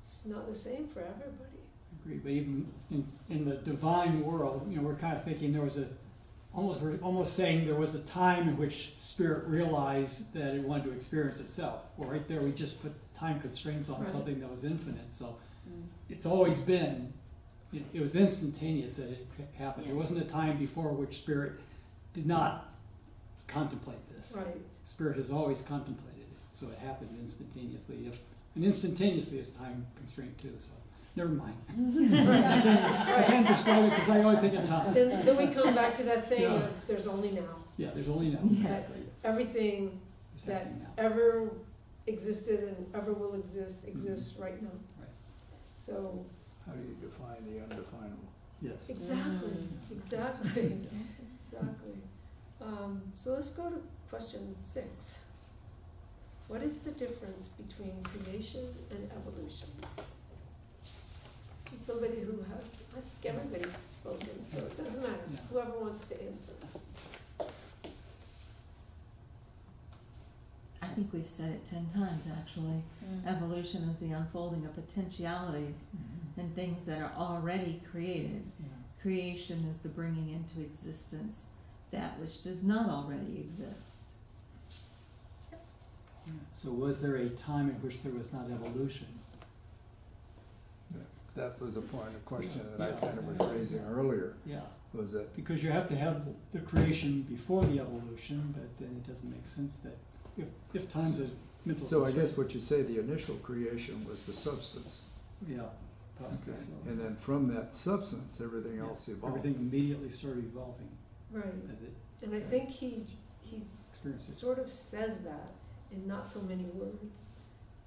It's not the same for everybody. I agree, but even in the divine world, you know, we're kind of thinking there was we're almost saying there was a time in which spirit realized that it wanted to experience itself. Well, right there, we just put time constraints on Right. something that was infinite, so Mm. it's always been, it was instantaneous that it happened. There Yeah. wasn't a time before which spirit did not contemplate this. Right. Spirit has always contemplated it, so it happened instantaneously. And instantaneously is time constraint too, so. never mind. I can't describe it because I only think of time. Then we come back to that thing Yeah. of there's only now. Yeah, there's only now, Yes. exactly. Everything It's that happening now. ever existed and ever will exist exists right now. Right. So, How do you define the undefinable? Yes. exactly, exactly, exactly. So let's go to question 6. What is the difference between creation and evolution? And somebody who has, I think everybody's spoken, so it doesn't matter, Yeah. whoever wants to answer. I think we've said it 10 times, actually. Mm. Evolution is the unfolding of potentialities and things that are already created. Yeah. Creation is the bringing into existence that which does not already exist. Yeah. So was there a time in which there was not evolution? That was a point of question Yeah, that I yeah. kind of was raising earlier, Yeah, was that, because you have to have the creation before the evolution, but then it doesn't make sense that if time's a mental. so I construct- guess what you say, the initial creation was the substance. Yeah, possibly Okay. so. And then from that substance, everything Yeah, else evolved. Everything immediately started evolving Right, as it and I think he experiences. sort of says that in not so many words,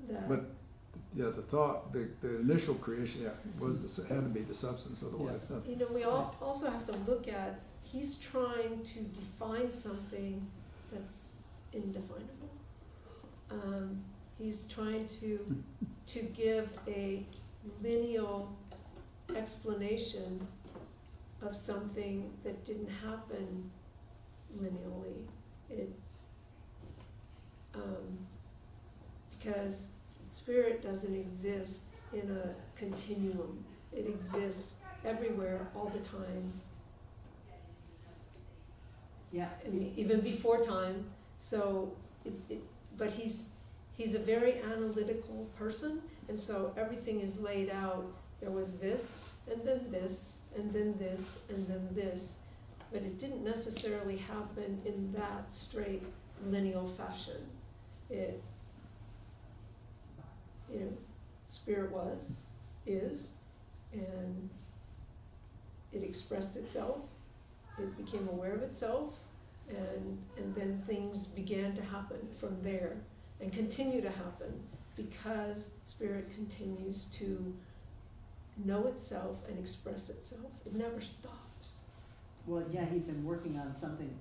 that. But, yeah, the thought, the initial creation, yeah, had to be the substance, otherwise nothing. You know, we also have to look at, he's trying to define something that's indefinable. He's trying to give a lineal explanation of something that didn't happen lineally. Because spirit doesn't exist in a continuum. It exists everywhere, all the time, Yeah, I mean, even before time. So, but he's a very analytical person, and so everything is laid out. There was this, and then this, and then this, and then this, but it didn't necessarily happen in that straight lineal fashion. It, you know, spirit was, is, and it expressed itself. It became aware of itself, and then things began to happen from there, and continue to happen, because spirit continues to know itself and express itself. It never stops. well, yeah, he'd been working on something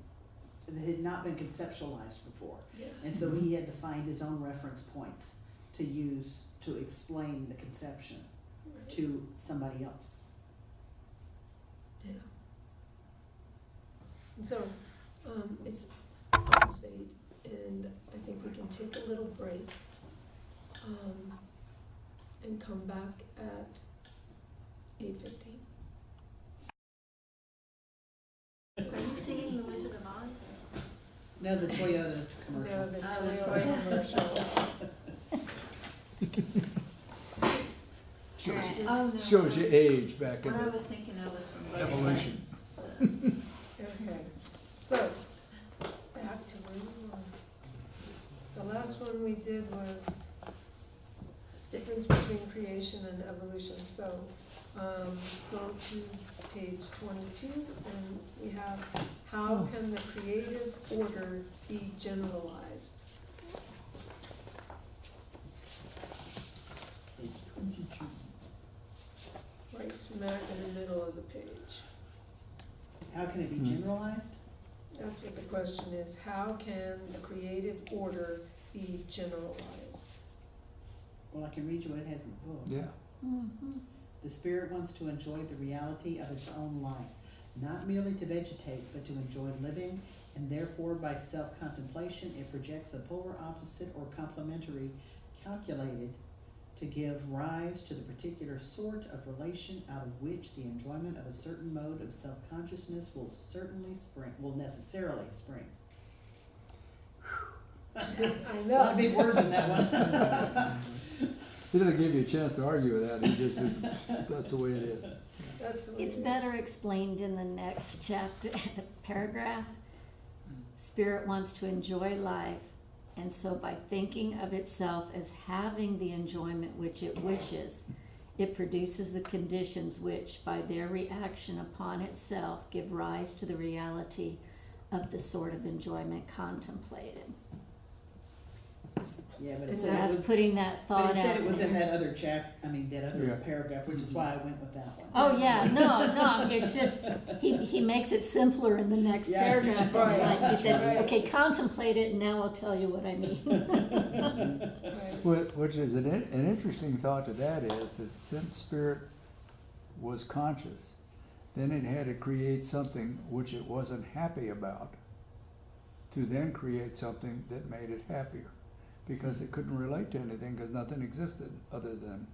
that had not been conceptualized before. Yeah. And so he had to find his own reference points to use to explain the conception Right. to somebody else. Yeah. And so, it's almost 8, and I think we can take a little break, and come back at 8:15. Are you singing The Wizard of Oz? No, the Toyota No, commercial. the Oh, the Toyota commercial. Oh, no. Shows your age back in What I the was thinking of was from Bud evolution. Okay, so, back to where we were. The last one we did was difference between creation and evolution, so, go to page 22, and we have, how can the creative order be generalized? Page 22. Right smack in the middle of the page. How can it be generalized? That's what the question is, how can the creative order be generalized? Well, I can read you what it has in the book. Yeah, Mhm. The spirit wants to enjoy the reality of its own life, not merely to vegetate, but to enjoy living, and therefore by self-contemplation it projects a polar opposite or complementary calculated to give rise to the particular sort of relation out of which the enjoyment of a certain mode of self-consciousness will necessarily spring. I A know. lot of big words in that one. he didn't give you a chance to argue with that, he just said, that's the way it is. That's the way It's it is. better explained in the next chapter, paragraph. Spirit wants to enjoy life, and so by thinking of itself as having the enjoyment which it wishes, it produces the conditions which, by their reaction upon itself, give rise to the reality of the sort of enjoyment contemplated. Yeah, but it And So said it that's was, putting that but thought it said out it was in there. that other that other Yeah. paragraph, which is why I went with that one. Oh, yeah, no, it's just, he makes it simpler in the next Yeah. paragraph. It's Right. like, he said, Right. okay, contemplate it, and now I'll tell you what I mean. Right. Which is an interesting thought to that is that since spirit was conscious, then it had to create something which it wasn't happy about, to then create something that made it happier. Because it couldn't relate to anything, because nothing existed other than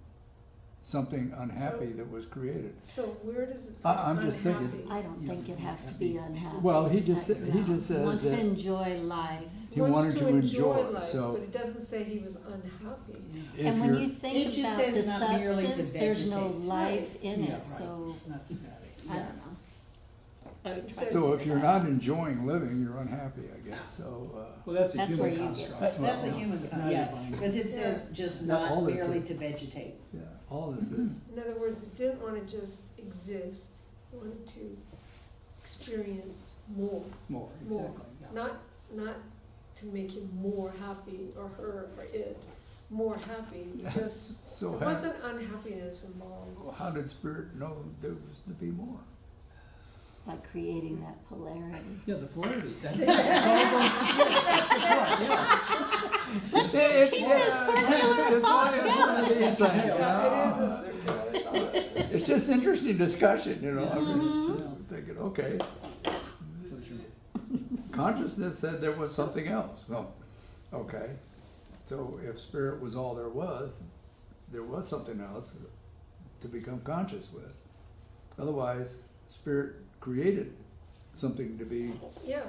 something unhappy that was created. So where does it say I'm just thinking- unhappy? I don't think it has to be unhappy. Well, he just No. says Wants to that enjoy life. he Wants wanted to enjoy, life, so but it doesn't say he was unhappy. if And when you're, you It think just about says the not merely to substance, there's no vegetate. life in Yeah, it, right. so, It's not static. I don't know. I would try to so if figure you're that out. not enjoying living, you're unhappy, I guess, so, Well, that's a That's where human you get construct. That's a Well, human, it's not yeah, divine. because it says just No, all not this merely is- to vegetate. yeah, all this is. In other words, it didn't wanna just exist, it wanted to experience more. More, More. exactly, yeah. Not to make him more happy, or her, or it, more happy, just, So there wasn't unhappiness involved. how did spirit know there was to be more? By creating that polarity. Yeah, the polarity, that's all goes together, yeah. Let's just keep this circular thought going. It's one of these things, It is a circular thought. It's just interesting discussion, you know, I mean, Mhm. it's thinking, okay, consciousness said there was something else, well, okay. So if spirit was all there was something else to become conscious with. Otherwise, spirit created something to be, Yeah,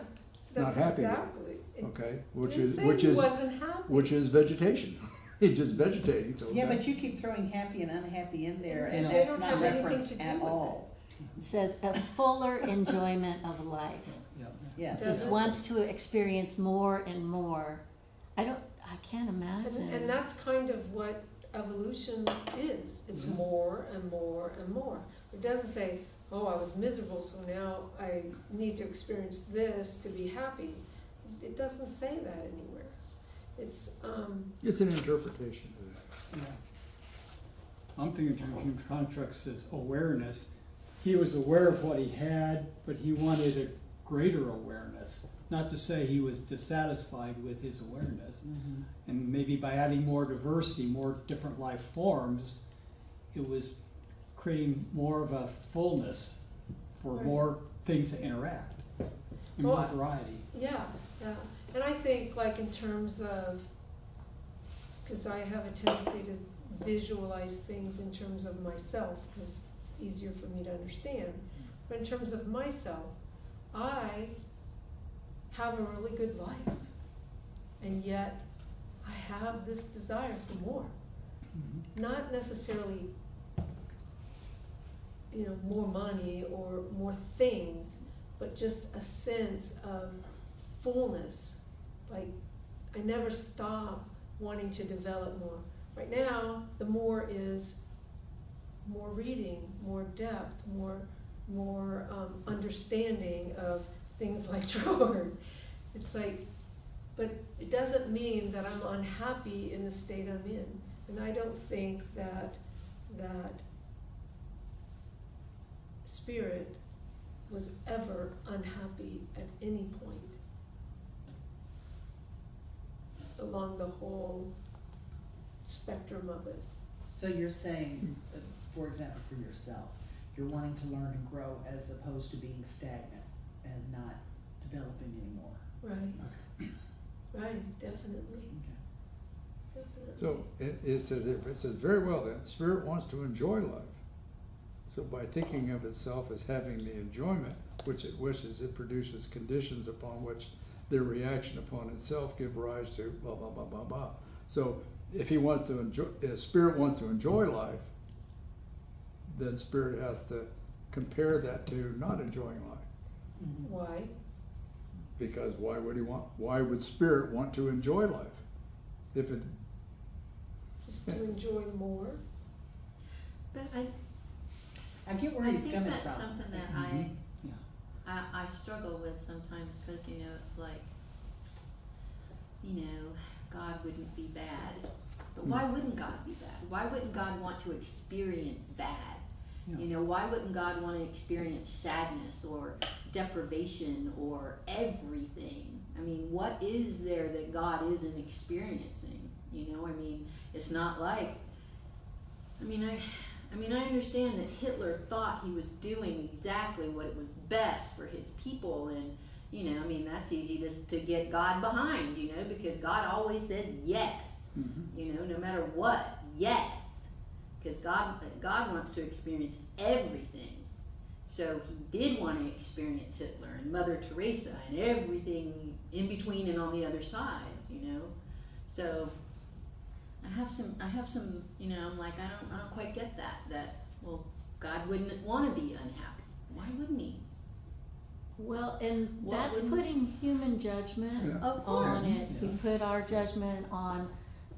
Not that's happy with. exactly. It okay, didn't say he wasn't happy. which is vegetation. He's just vegetating, so. Yeah, but you keep throwing happy and unhappy in there, and They that's don't not have anything referenced to do at with all. It says a fuller enjoyment of life. Yeah. Yes. Does Just it? wants to experience more and more. I can't imagine. And that's kind of what evolution is. It's Mhm. more and more and more. It doesn't say, oh, I was miserable, so now I need to experience this to be happy. It doesn't say that anywhere. It's, It's an interpretation. Yeah. I'm thinking in human contracts as awareness. He was aware of what he had, but he wanted a greater awareness. Not to say he was dissatisfied with his awareness. Mhm. And maybe by adding more diversity, more different life forms, it was creating more of a fullness for Right. more things to interact, and Well, more variety. yeah, yeah. And I think like in terms of, because I have a tendency to visualize things in terms of myself, because it's easier for me to understand. But in terms of myself, I have a really good life. And yet I have this desire for more. Mhm. Not necessarily, more money or more things, but just a sense of fullness. Like, I never stop wanting to develop more. Right now, the more is more reading, more depth, more understanding of things like Jordan. It's like, but it doesn't mean that I'm unhappy in the state I'm in. And I don't think that spirit was ever unhappy at any point along the whole spectrum of it. So you're saying, for example, for yourself, you're wanting to learn and grow as opposed to being stagnant and not developing anymore. Right. Right, definitely, Okay. definitely. So it says very well then, spirit wants to enjoy life. So by thinking of itself as having the enjoyment which it wishes, it produces conditions upon which their reaction upon itself give rise to blah, blah, blah, blah, blah. So if he wants to enjoy, if spirit wants to enjoy life, then spirit has to compare that to not enjoying life. Mhm. Why? Because why would spirit want to enjoy life? If it, Just to enjoy more? But I get where I he's think coming that's from. something that Mhm. Yeah. I struggle with sometimes, cause you know, it's like, you know, God wouldn't be bad, but why wouldn't God be bad? Why wouldn't God want to experience bad? Yeah. You know, why wouldn't God want to experience sadness or deprivation or everything? I mean, what is there that God isn't experiencing? You know, I mean, it's not like, I mean, I understand that Hitler thought he was doing exactly what was best for his people, and, you know, I mean, that's easy to get God behind, you know, because God always says yes, Mhm. you know, no matter what, yes. Because God wants to experience everything. So he did want to experience Hitler and Mother Teresa and everything in between and on the other sides, you know. So I have some, you know, I'm like, I don't quite get that, well, God wouldn't want to be unhappy. Why wouldn't he? Well, and What that's wouldn't- putting human judgment Yeah. Of course. on it. We Yeah. put our judgment on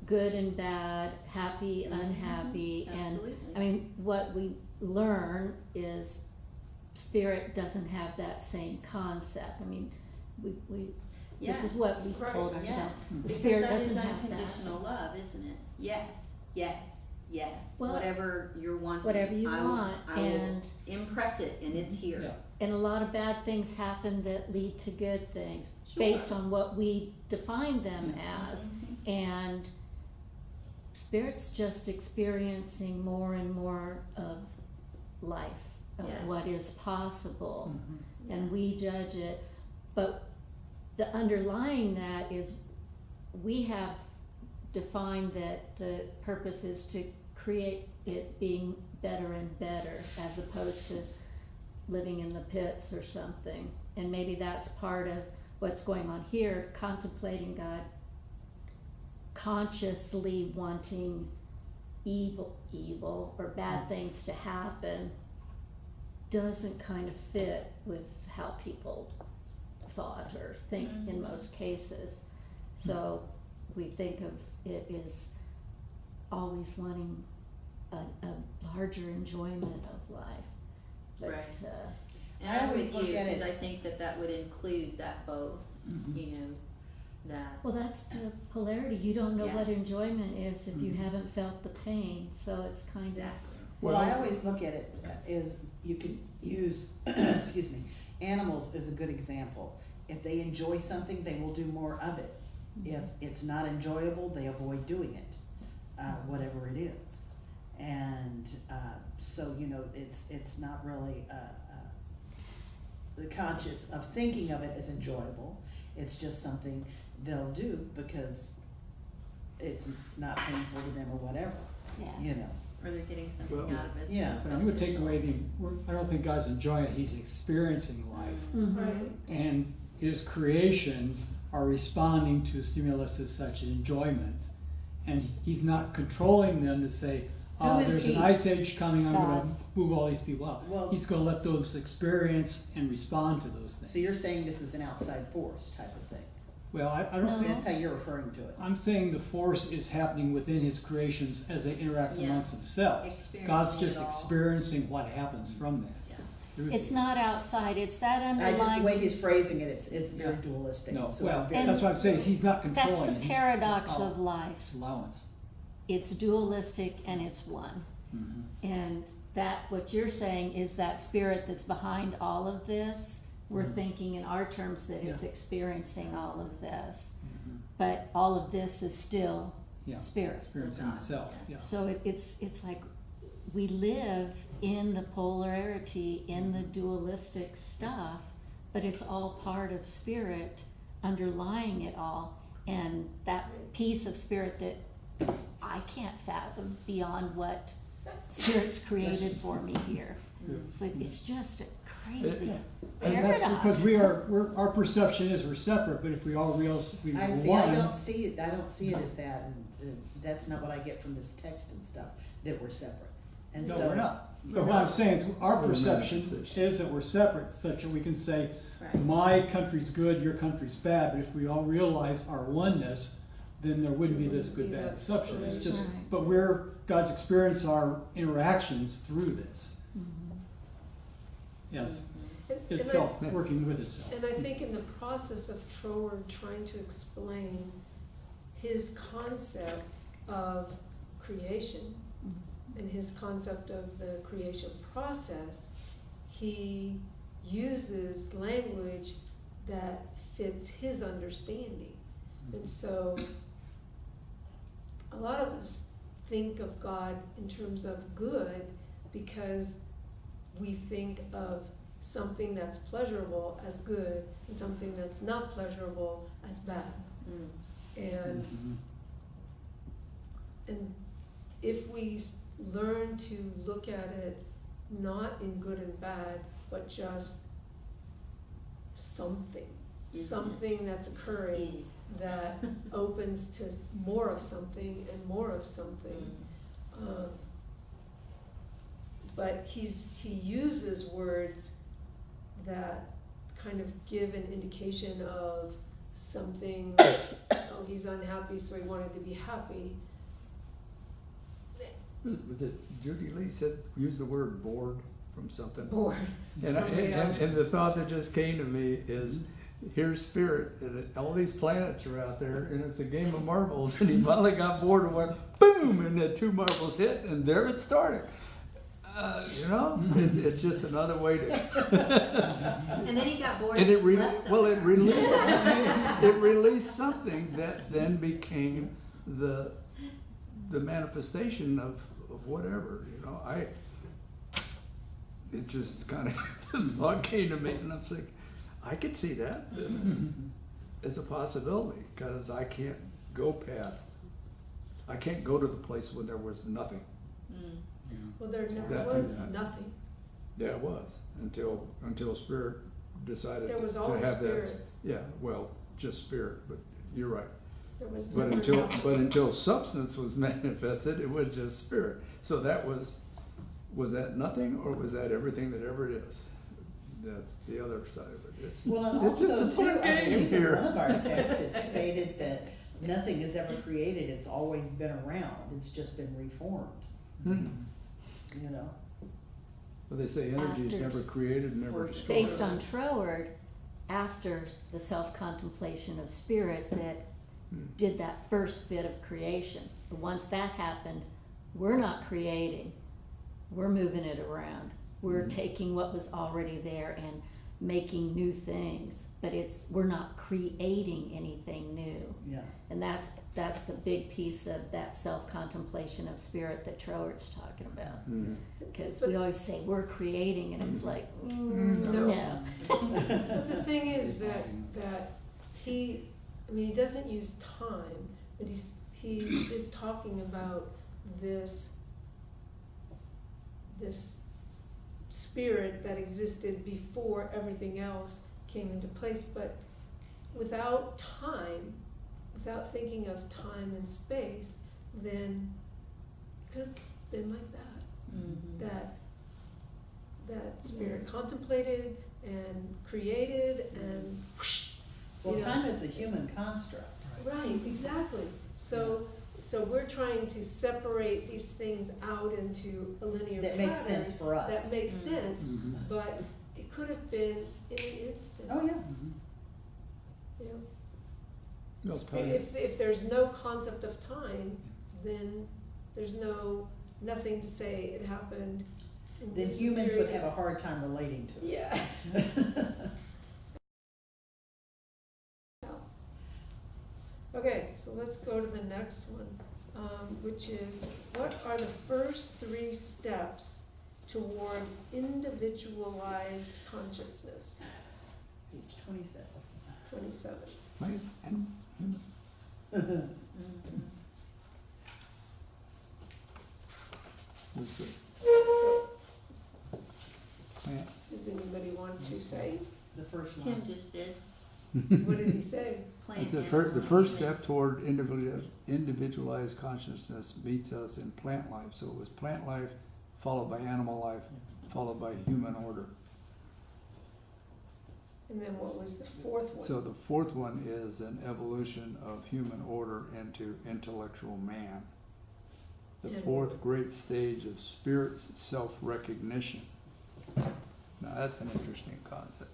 good and bad, happy, unhappy, and Absolutely. I mean, what we learn is spirit doesn't have that same concept. I mean, we this is Yes. what we Right, told Yes, ourselves. The because spirit that is doesn't have that. unconditional love, isn't it? Yes, yes, yes. Well, whatever you're wanting, whatever you I will- want, I will and impress it, and it's here. Yeah. and a lot of bad things happen that lead to good things Sure. based on what we define them Yeah. as. And spirit's just experiencing more and more of life, of Yes. what is possible, Mhm. and we judge it. But the underlying that is we have defined that the purpose is to create it being better and better as opposed to living in the pits or something. And maybe that's part of what's going on here, contemplating God, consciously wanting evil or bad things to happen doesn't kind of fit with how people thought or think in most cases. So we think of it as always wanting a larger enjoyment of life. But, Right. And I I'm always with look you, at because it- I think that would include that both, Mhm. you know, that. well, that's the polarity. You don't know what Yes. enjoyment is if you Mhm. haven't felt the pain. So it's kind Exactly. Well, I always look at it as you can use, excuse me, animals is a good example. If they enjoy something, they will do more of it. If it's not enjoyable, they avoid doing it, whatever it is. And so, you know, it's not really the conscious of thinking of it as enjoyable. It's just something they'll do because it's not painful to them or whatever, Yeah. you know. Or they're getting something Well, out of it. yeah. that's But I'm gonna take beneficial. away I don't think God's enjoying it, he's experiencing life. Right. And his creations are responding to stimuluses such as enjoyment. And he's not controlling them to say, Who is there's he? an ice age coming, I'm gonna God. move all these people out. Well- He's gonna let those experience and respond to those things. So you're saying this is an outside force type of thing? Well, I don't No. think, That's how you're referring to it. I'm saying the force is happening within his creations as they interact Yeah. amongst themselves. Experiencing God's it just all. experiencing what happens from that. Yeah. It's not outside. It's that I just, the underlying. way he's phrasing it, it's very Yeah. dualistic. No, so well, I'm very- that's what I'm saying, he's not That's controlling. the he's- paradox oh, of life. it's allowance. It's dualistic and it's one. Mhm. And that, what you're saying is that spirit that's behind all of this, we're thinking in our terms that it's Yeah. experiencing all of this. Mhm. But all of this is still Yeah. spirit. Experiencing God, himself, yeah. yeah. So it's like we live in the polarity, in the dualistic stuff, but it's all part of spirit underlying it all. And that piece of spirit that I can't fathom beyond what spirit's created for me here. So it's just a crazy And that's paradox. because our perception is we're separate, but if we all realize we were I see, one. I don't see it as that, and that's not what I get from this text and stuff, that we're separate. And No, so we're not. But what I'm saying is, our We're perception manifestation. is that we're separate, such that we can say, Right. my country's good, your country's bad, but if we all realize our oneness, then there wouldn't be There this wouldn't good be bad that perception. It's just, separation. Right. but where God's experience our interactions through this. Mhm. Yes, And itself, working with itself. And I think in the process of Troward trying to explain his concept of creation and his concept of the creation process, he uses language that fits his understanding. And so a lot of us think of God in terms of good because we think of something that's pleasurable as good and something that's not pleasurable as bad. And Mhm. and if we learn to look at it not in good and bad, but just something that's occurring that opens to more of something and more of something. But he uses words that kind of give an indication of something, oh, he's unhappy, so he wanted to be happy. Was it Judy Lee said, use the word bored from something? Bored. And, Somebody else. and the thought that just came to me is, here's Spirit, and all these planets are out there, and it's a game of marbles, and he finally got bored and went, boom, and the 2 marbles hit, and there it started. It's just another way to. And then he got bored And and it just left them. it released it released something that then became the manifestation of whatever, it just kind of thought came to me, and I'm like, I could see that as a possibility, because I can't go to the place where there was nothing. Well, there never That- was that- nothing. Yeah, it was, until Spirit decided There was to always have that. Spirit. Yeah, well, just Spirit, but you're right. There was But never nothing. until substance was manifested, it was just Spirit. So that was that nothing, or was that everything that ever is? That's the other side of it. Well, and It's just also a too, fun I game believe in here. one of our texts, it stated that nothing is ever created, it's always been around, it's just been reformed, Hmm. you know? Well, they say energy is After- never created, never Or destroyed. Based on Troward, after the self-contemplation of Spirit that did that first bit of creation. But once that happened, we're not creating, we're moving it around. We're taking what was already there and making new things, but we're not creating anything new. Yeah. And that's the big piece of that self-contemplation of Spirit that Troward's talking about. Mhm. Because But- we always say we're creating, and it's like, No. no. But the thing is that he doesn't use time, but he is talking about this spirit that existed before everything else came into place, but without time, without thinking of time and space, then it could have been like that. That spirit contemplated and created and whoosh, Well, you know. time is a human construct. Right, exactly. So we're trying to separate these things out into a linear That pattern. makes sense for us. That makes sense, Mhm. but it could have been in an instant. Oh, yeah. Mhm. You know? No, time- If there's no concept of time, then there's nothing to say it happened in Then this humans would period. have a hard time relating to it. Yeah. Okay, so let's go to the next one, which is, what are the first 3 steps toward individualized consciousness? Page 27. 27. Right, That's good. So, Plants. does anybody want to say? It's the first Tim one. just did. What did he say? Plant The animal, first human. step toward individualized consciousness meets us in plant life. So it was plant life, followed by animal life, followed by human order. And then what was the fourth one? So the fourth one is an evolution of human order into intellectual man. The And- fourth great stage of spirit's self-recognition. Now, that's an interesting concept.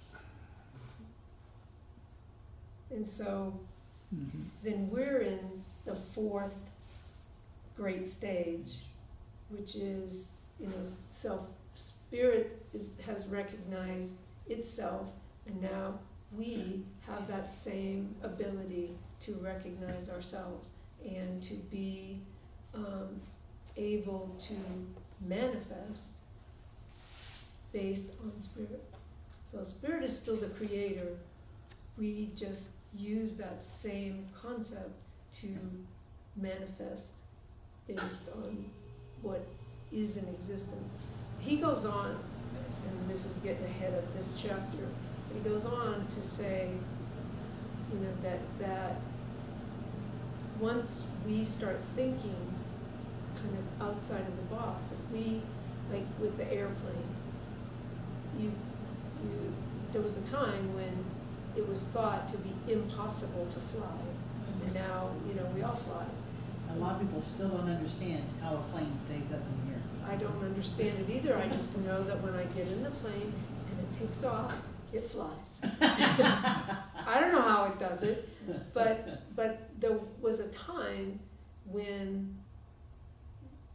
And so then we're in the fourth great stage, which is, spirit has recognized itself, and now we have that same ability to recognize ourselves and to be able to manifest based on spirit. So spirit is still the creator. We just use that same concept to manifest based on what is in existence. He goes on, and this is getting ahead of this chapter, but he goes on to say, that once we start thinking kind of outside of the box, if we, like with the airplane, there was a time when it was thought to be impossible to fly, and now, we all fly. A lot of people still don't understand how a plane stays up in the air. I don't understand it either, I just know that when I get in the plane and it takes off, it flies. I don't know how it does it, but there was a time when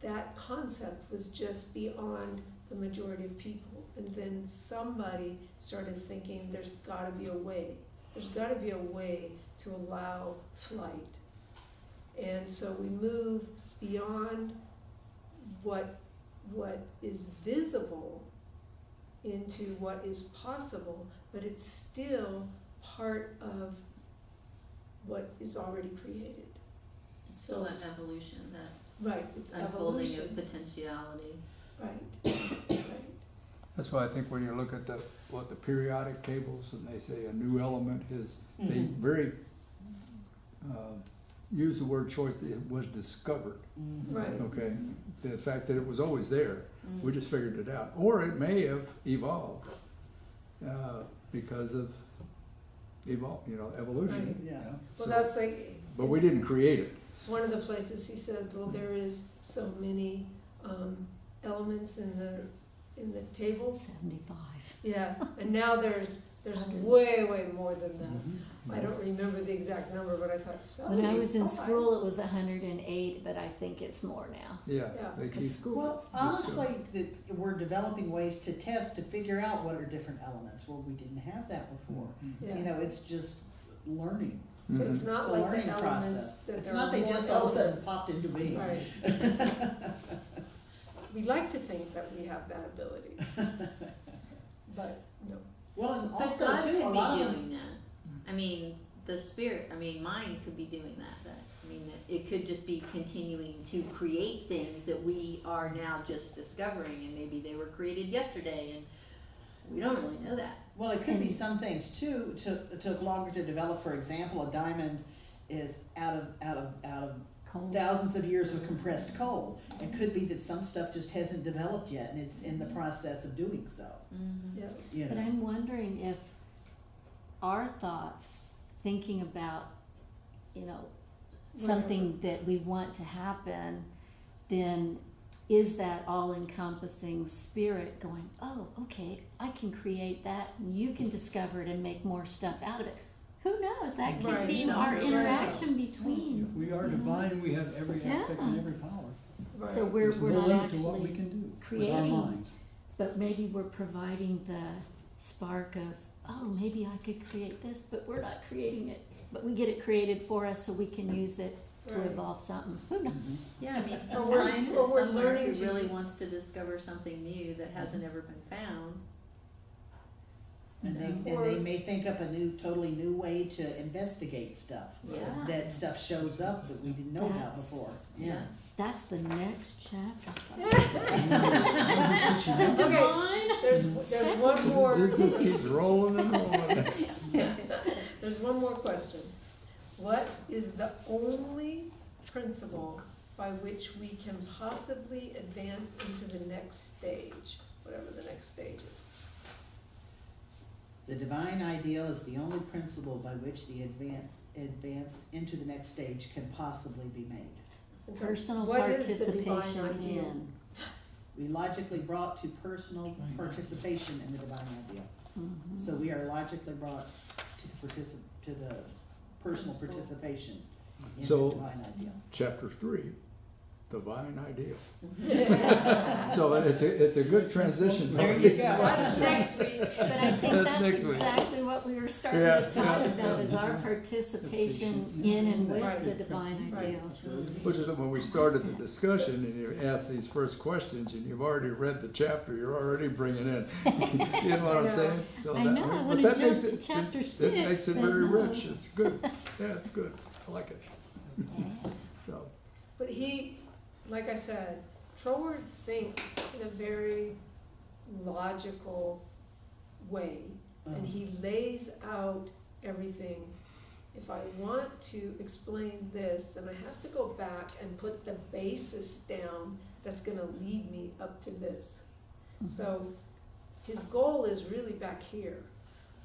that concept was just beyond the majority of people. And then somebody started thinking there's gotta be a way. There's gotta be a way to allow flight. And so we move beyond what is visible into what is possible, but it's still part of what is already created. So that evolution, that Right, it's unfolding evolution. of potentiality. Right. That's why I think when you look at the periodic tables, and they say a new element is, they very, use the word choice, it was discovered, Right. okay? The fact that it was always there, we just figured it out. Or it may have evolved, because of evolution. Right. Yeah. Well, So- that's like. But we didn't create it. One of the places he said, well, there is so many elements in the tables. 75. Yeah, and now there's way more than that. I don't remember the exact number, but I thought 75. When I was in school, it was 108, but I think it's more now. Yeah, Yeah. they keep, Because school Well, is. honestly, we're developing ways to test, to figure out what are different elements. Well, we didn't have that before. Yeah. It's just learning. So it's It's not a like learning the elements process. that It's there not are they more just all of a sudden elements. popped into being. Right. We like to think that we have that ability, but no. Well, and But also God too, could a be lot of doing that. I mean, the spirit, mind could be doing that. That it could just be continuing to create things that we are now just discovering, and maybe they were created yesterday, and we don't really know that. Well, it could be some things too, took longer to develop. For example, a diamond is out of Cold. thousands of years of compressed coal. It could be that some stuff just hasn't developed yet, and it's in the process of doing so. Yeah. But I'm wondering if our thoughts, thinking about, something that we want to happen, then is that all-encompassing spirit going, oh, okay, I can create that, and you can discover it and make more stuff out of it. Who knows? That could Right. be Right. our Right. interaction between. If we are divine, we have every aspect and every power. Right. So we're There's no not limit to what we actually can do with our creating, minds. but maybe we're providing the spark of, oh, maybe I could create this, but we're not creating it. But we get it created for us so we can use it to Right. evolve something. Who knows? Yeah, some Or we're scientist learning somewhere who to- really wants to discover something new that hasn't ever been found. And they may think up a totally new way to investigate stuff. Yeah. That stuff shows up that we didn't know about before. That's- Yeah. That's the next chapter. Okay, Divine. there's one more. it just keeps rolling and rolling. There's one more question. What is the only principle by which we can possibly advance into the next stage, whatever the next stage is? The divine ideal is the only principle by which the advance into the next stage can possibly be made. And so Personal what is the divine participation ideal? in. We logically brought to personal participation in the divine ideal. Mhm. So we are logically brought to the personal participation in the So- divine ideal. Chapter 3, divine ideal. So it's a good transition. There you go. What's next week? But I think That's that's next week. exactly what we were starting Yeah, to talk yeah. about, is our participation in and with Right. the divine Right. ideal. Which is when we started the discussion and you asked these first questions and you've already read the chapter, you're already bringing in. You know what I I'm know. saying? So I that- know, I but wanna that jump makes to it- chapter It 6, makes it I very know. rich. It's good. Yeah, it's good. I like it. So, But he, like I said, Troward thinks in a very logical way, and he lays out everything. If I want to explain this, then I have to go back and put the basis down that's gonna lead me up to this. So his goal is really back here,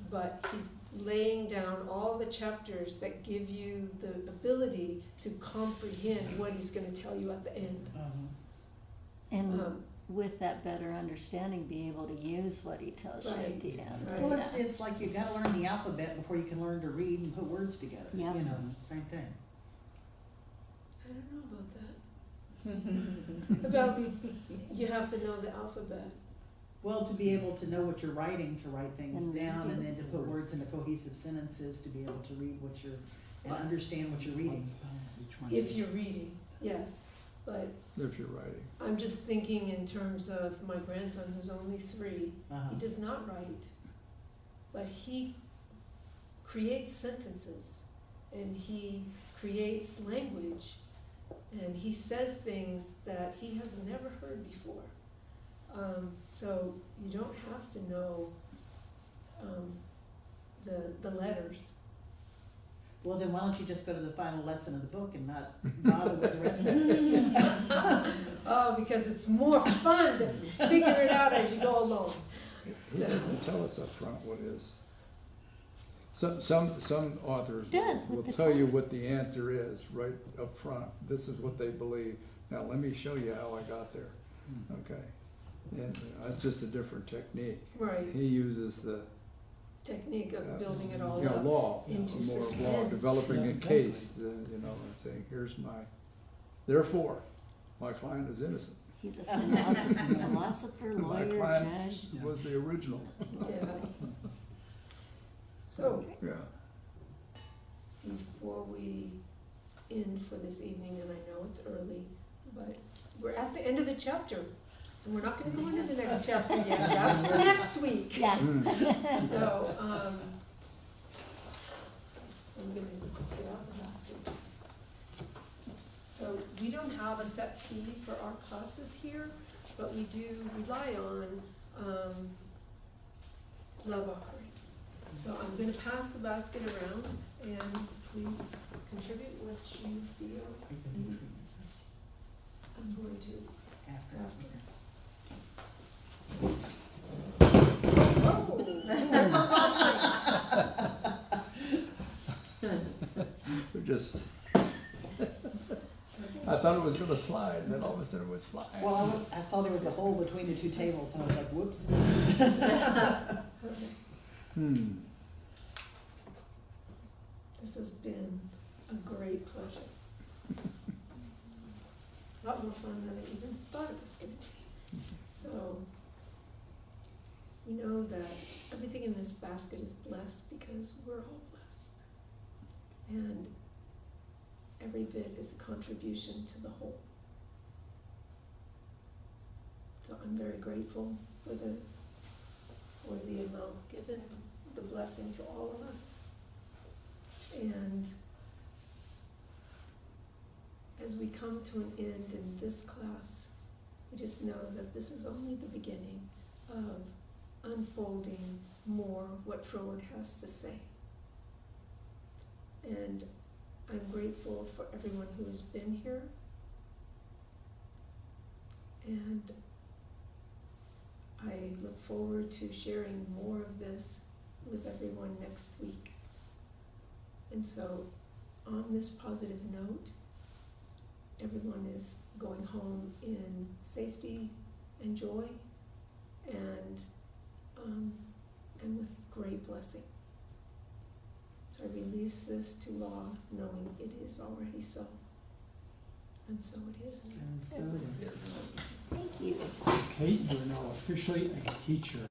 but he's laying down all the chapters that give you the ability to comprehend what he's gonna tell you at the end. And Um, with that better understanding, be able to use what he tells you at Right, the end. right. Well, it's like you gotta learn the alphabet before you can learn to read and put words together, you Yeah. know, same thing. I don't know about that. About, you have to know the alphabet. Well, to be able to know what you're writing, to write things And down, and read then to put words into cohesive sentences, to be able to read what you're, and understand what you're reading. If you're reading, yes, but if you're writing. I'm just thinking in terms of my grandson who's only 3, Uh-huh. he does not write, but he creates sentences, and he creates language, and he says things that he has never heard before. So you don't have to know, the letters. Well, then why don't you just go to the final lesson of the book and not bother with the rest of it? Oh, because it's more fun to figure it out as you go along. He doesn't tell us up front what is. Some authors Does, with will the tell you title. what the answer is right up front. This is what they believe. Now, let me show you how I got there. Okay? And that's just a different technique. Right, He uses the technique of building it all you know, up. law, into more law, suspense. developing Yeah, a exactly. case, you know, and saying, here's therefore, my client is innocent. He's a philosopher, My lawyer, client judge. was the original. Yeah. So, Yeah. before we end for this evening, and I know it's early, but we're at the end of the chapter, and we're not gonna go into the next chapter yet, that's for next week. Yeah. So, I'm gonna get out the basket. So, we don't have a set fee for our classes here, but we do rely on, love offering. So I'm gonna pass the basket around, and please contribute what you feel I'm going to. After. Oh, there goes all We're just, I thought it was gonna slide, and then all of a sudden it was flying. Well, I saw there was a hole between the two tables, and I was like, whoops. This has been a great pleasure. A lot more fun than I even thought it was gonna be. So, we know that everything in this basket is blessed because we're all blessed. And every bit is a contribution to the whole. So I'm very grateful for the amount given, the blessing to all of us. And as we come to an end in this class, we just know that this is only the beginning of unfolding more what Troward has to say. And I'm grateful for everyone who has been here. And I look forward to sharing more of this with everyone next week. And so, on this positive note, everyone is going home in safety and joy and with great blessing. So I release this to law, knowing it is already so. And so it is. And so it is. Thank you. Kate, you're now officially a teacher.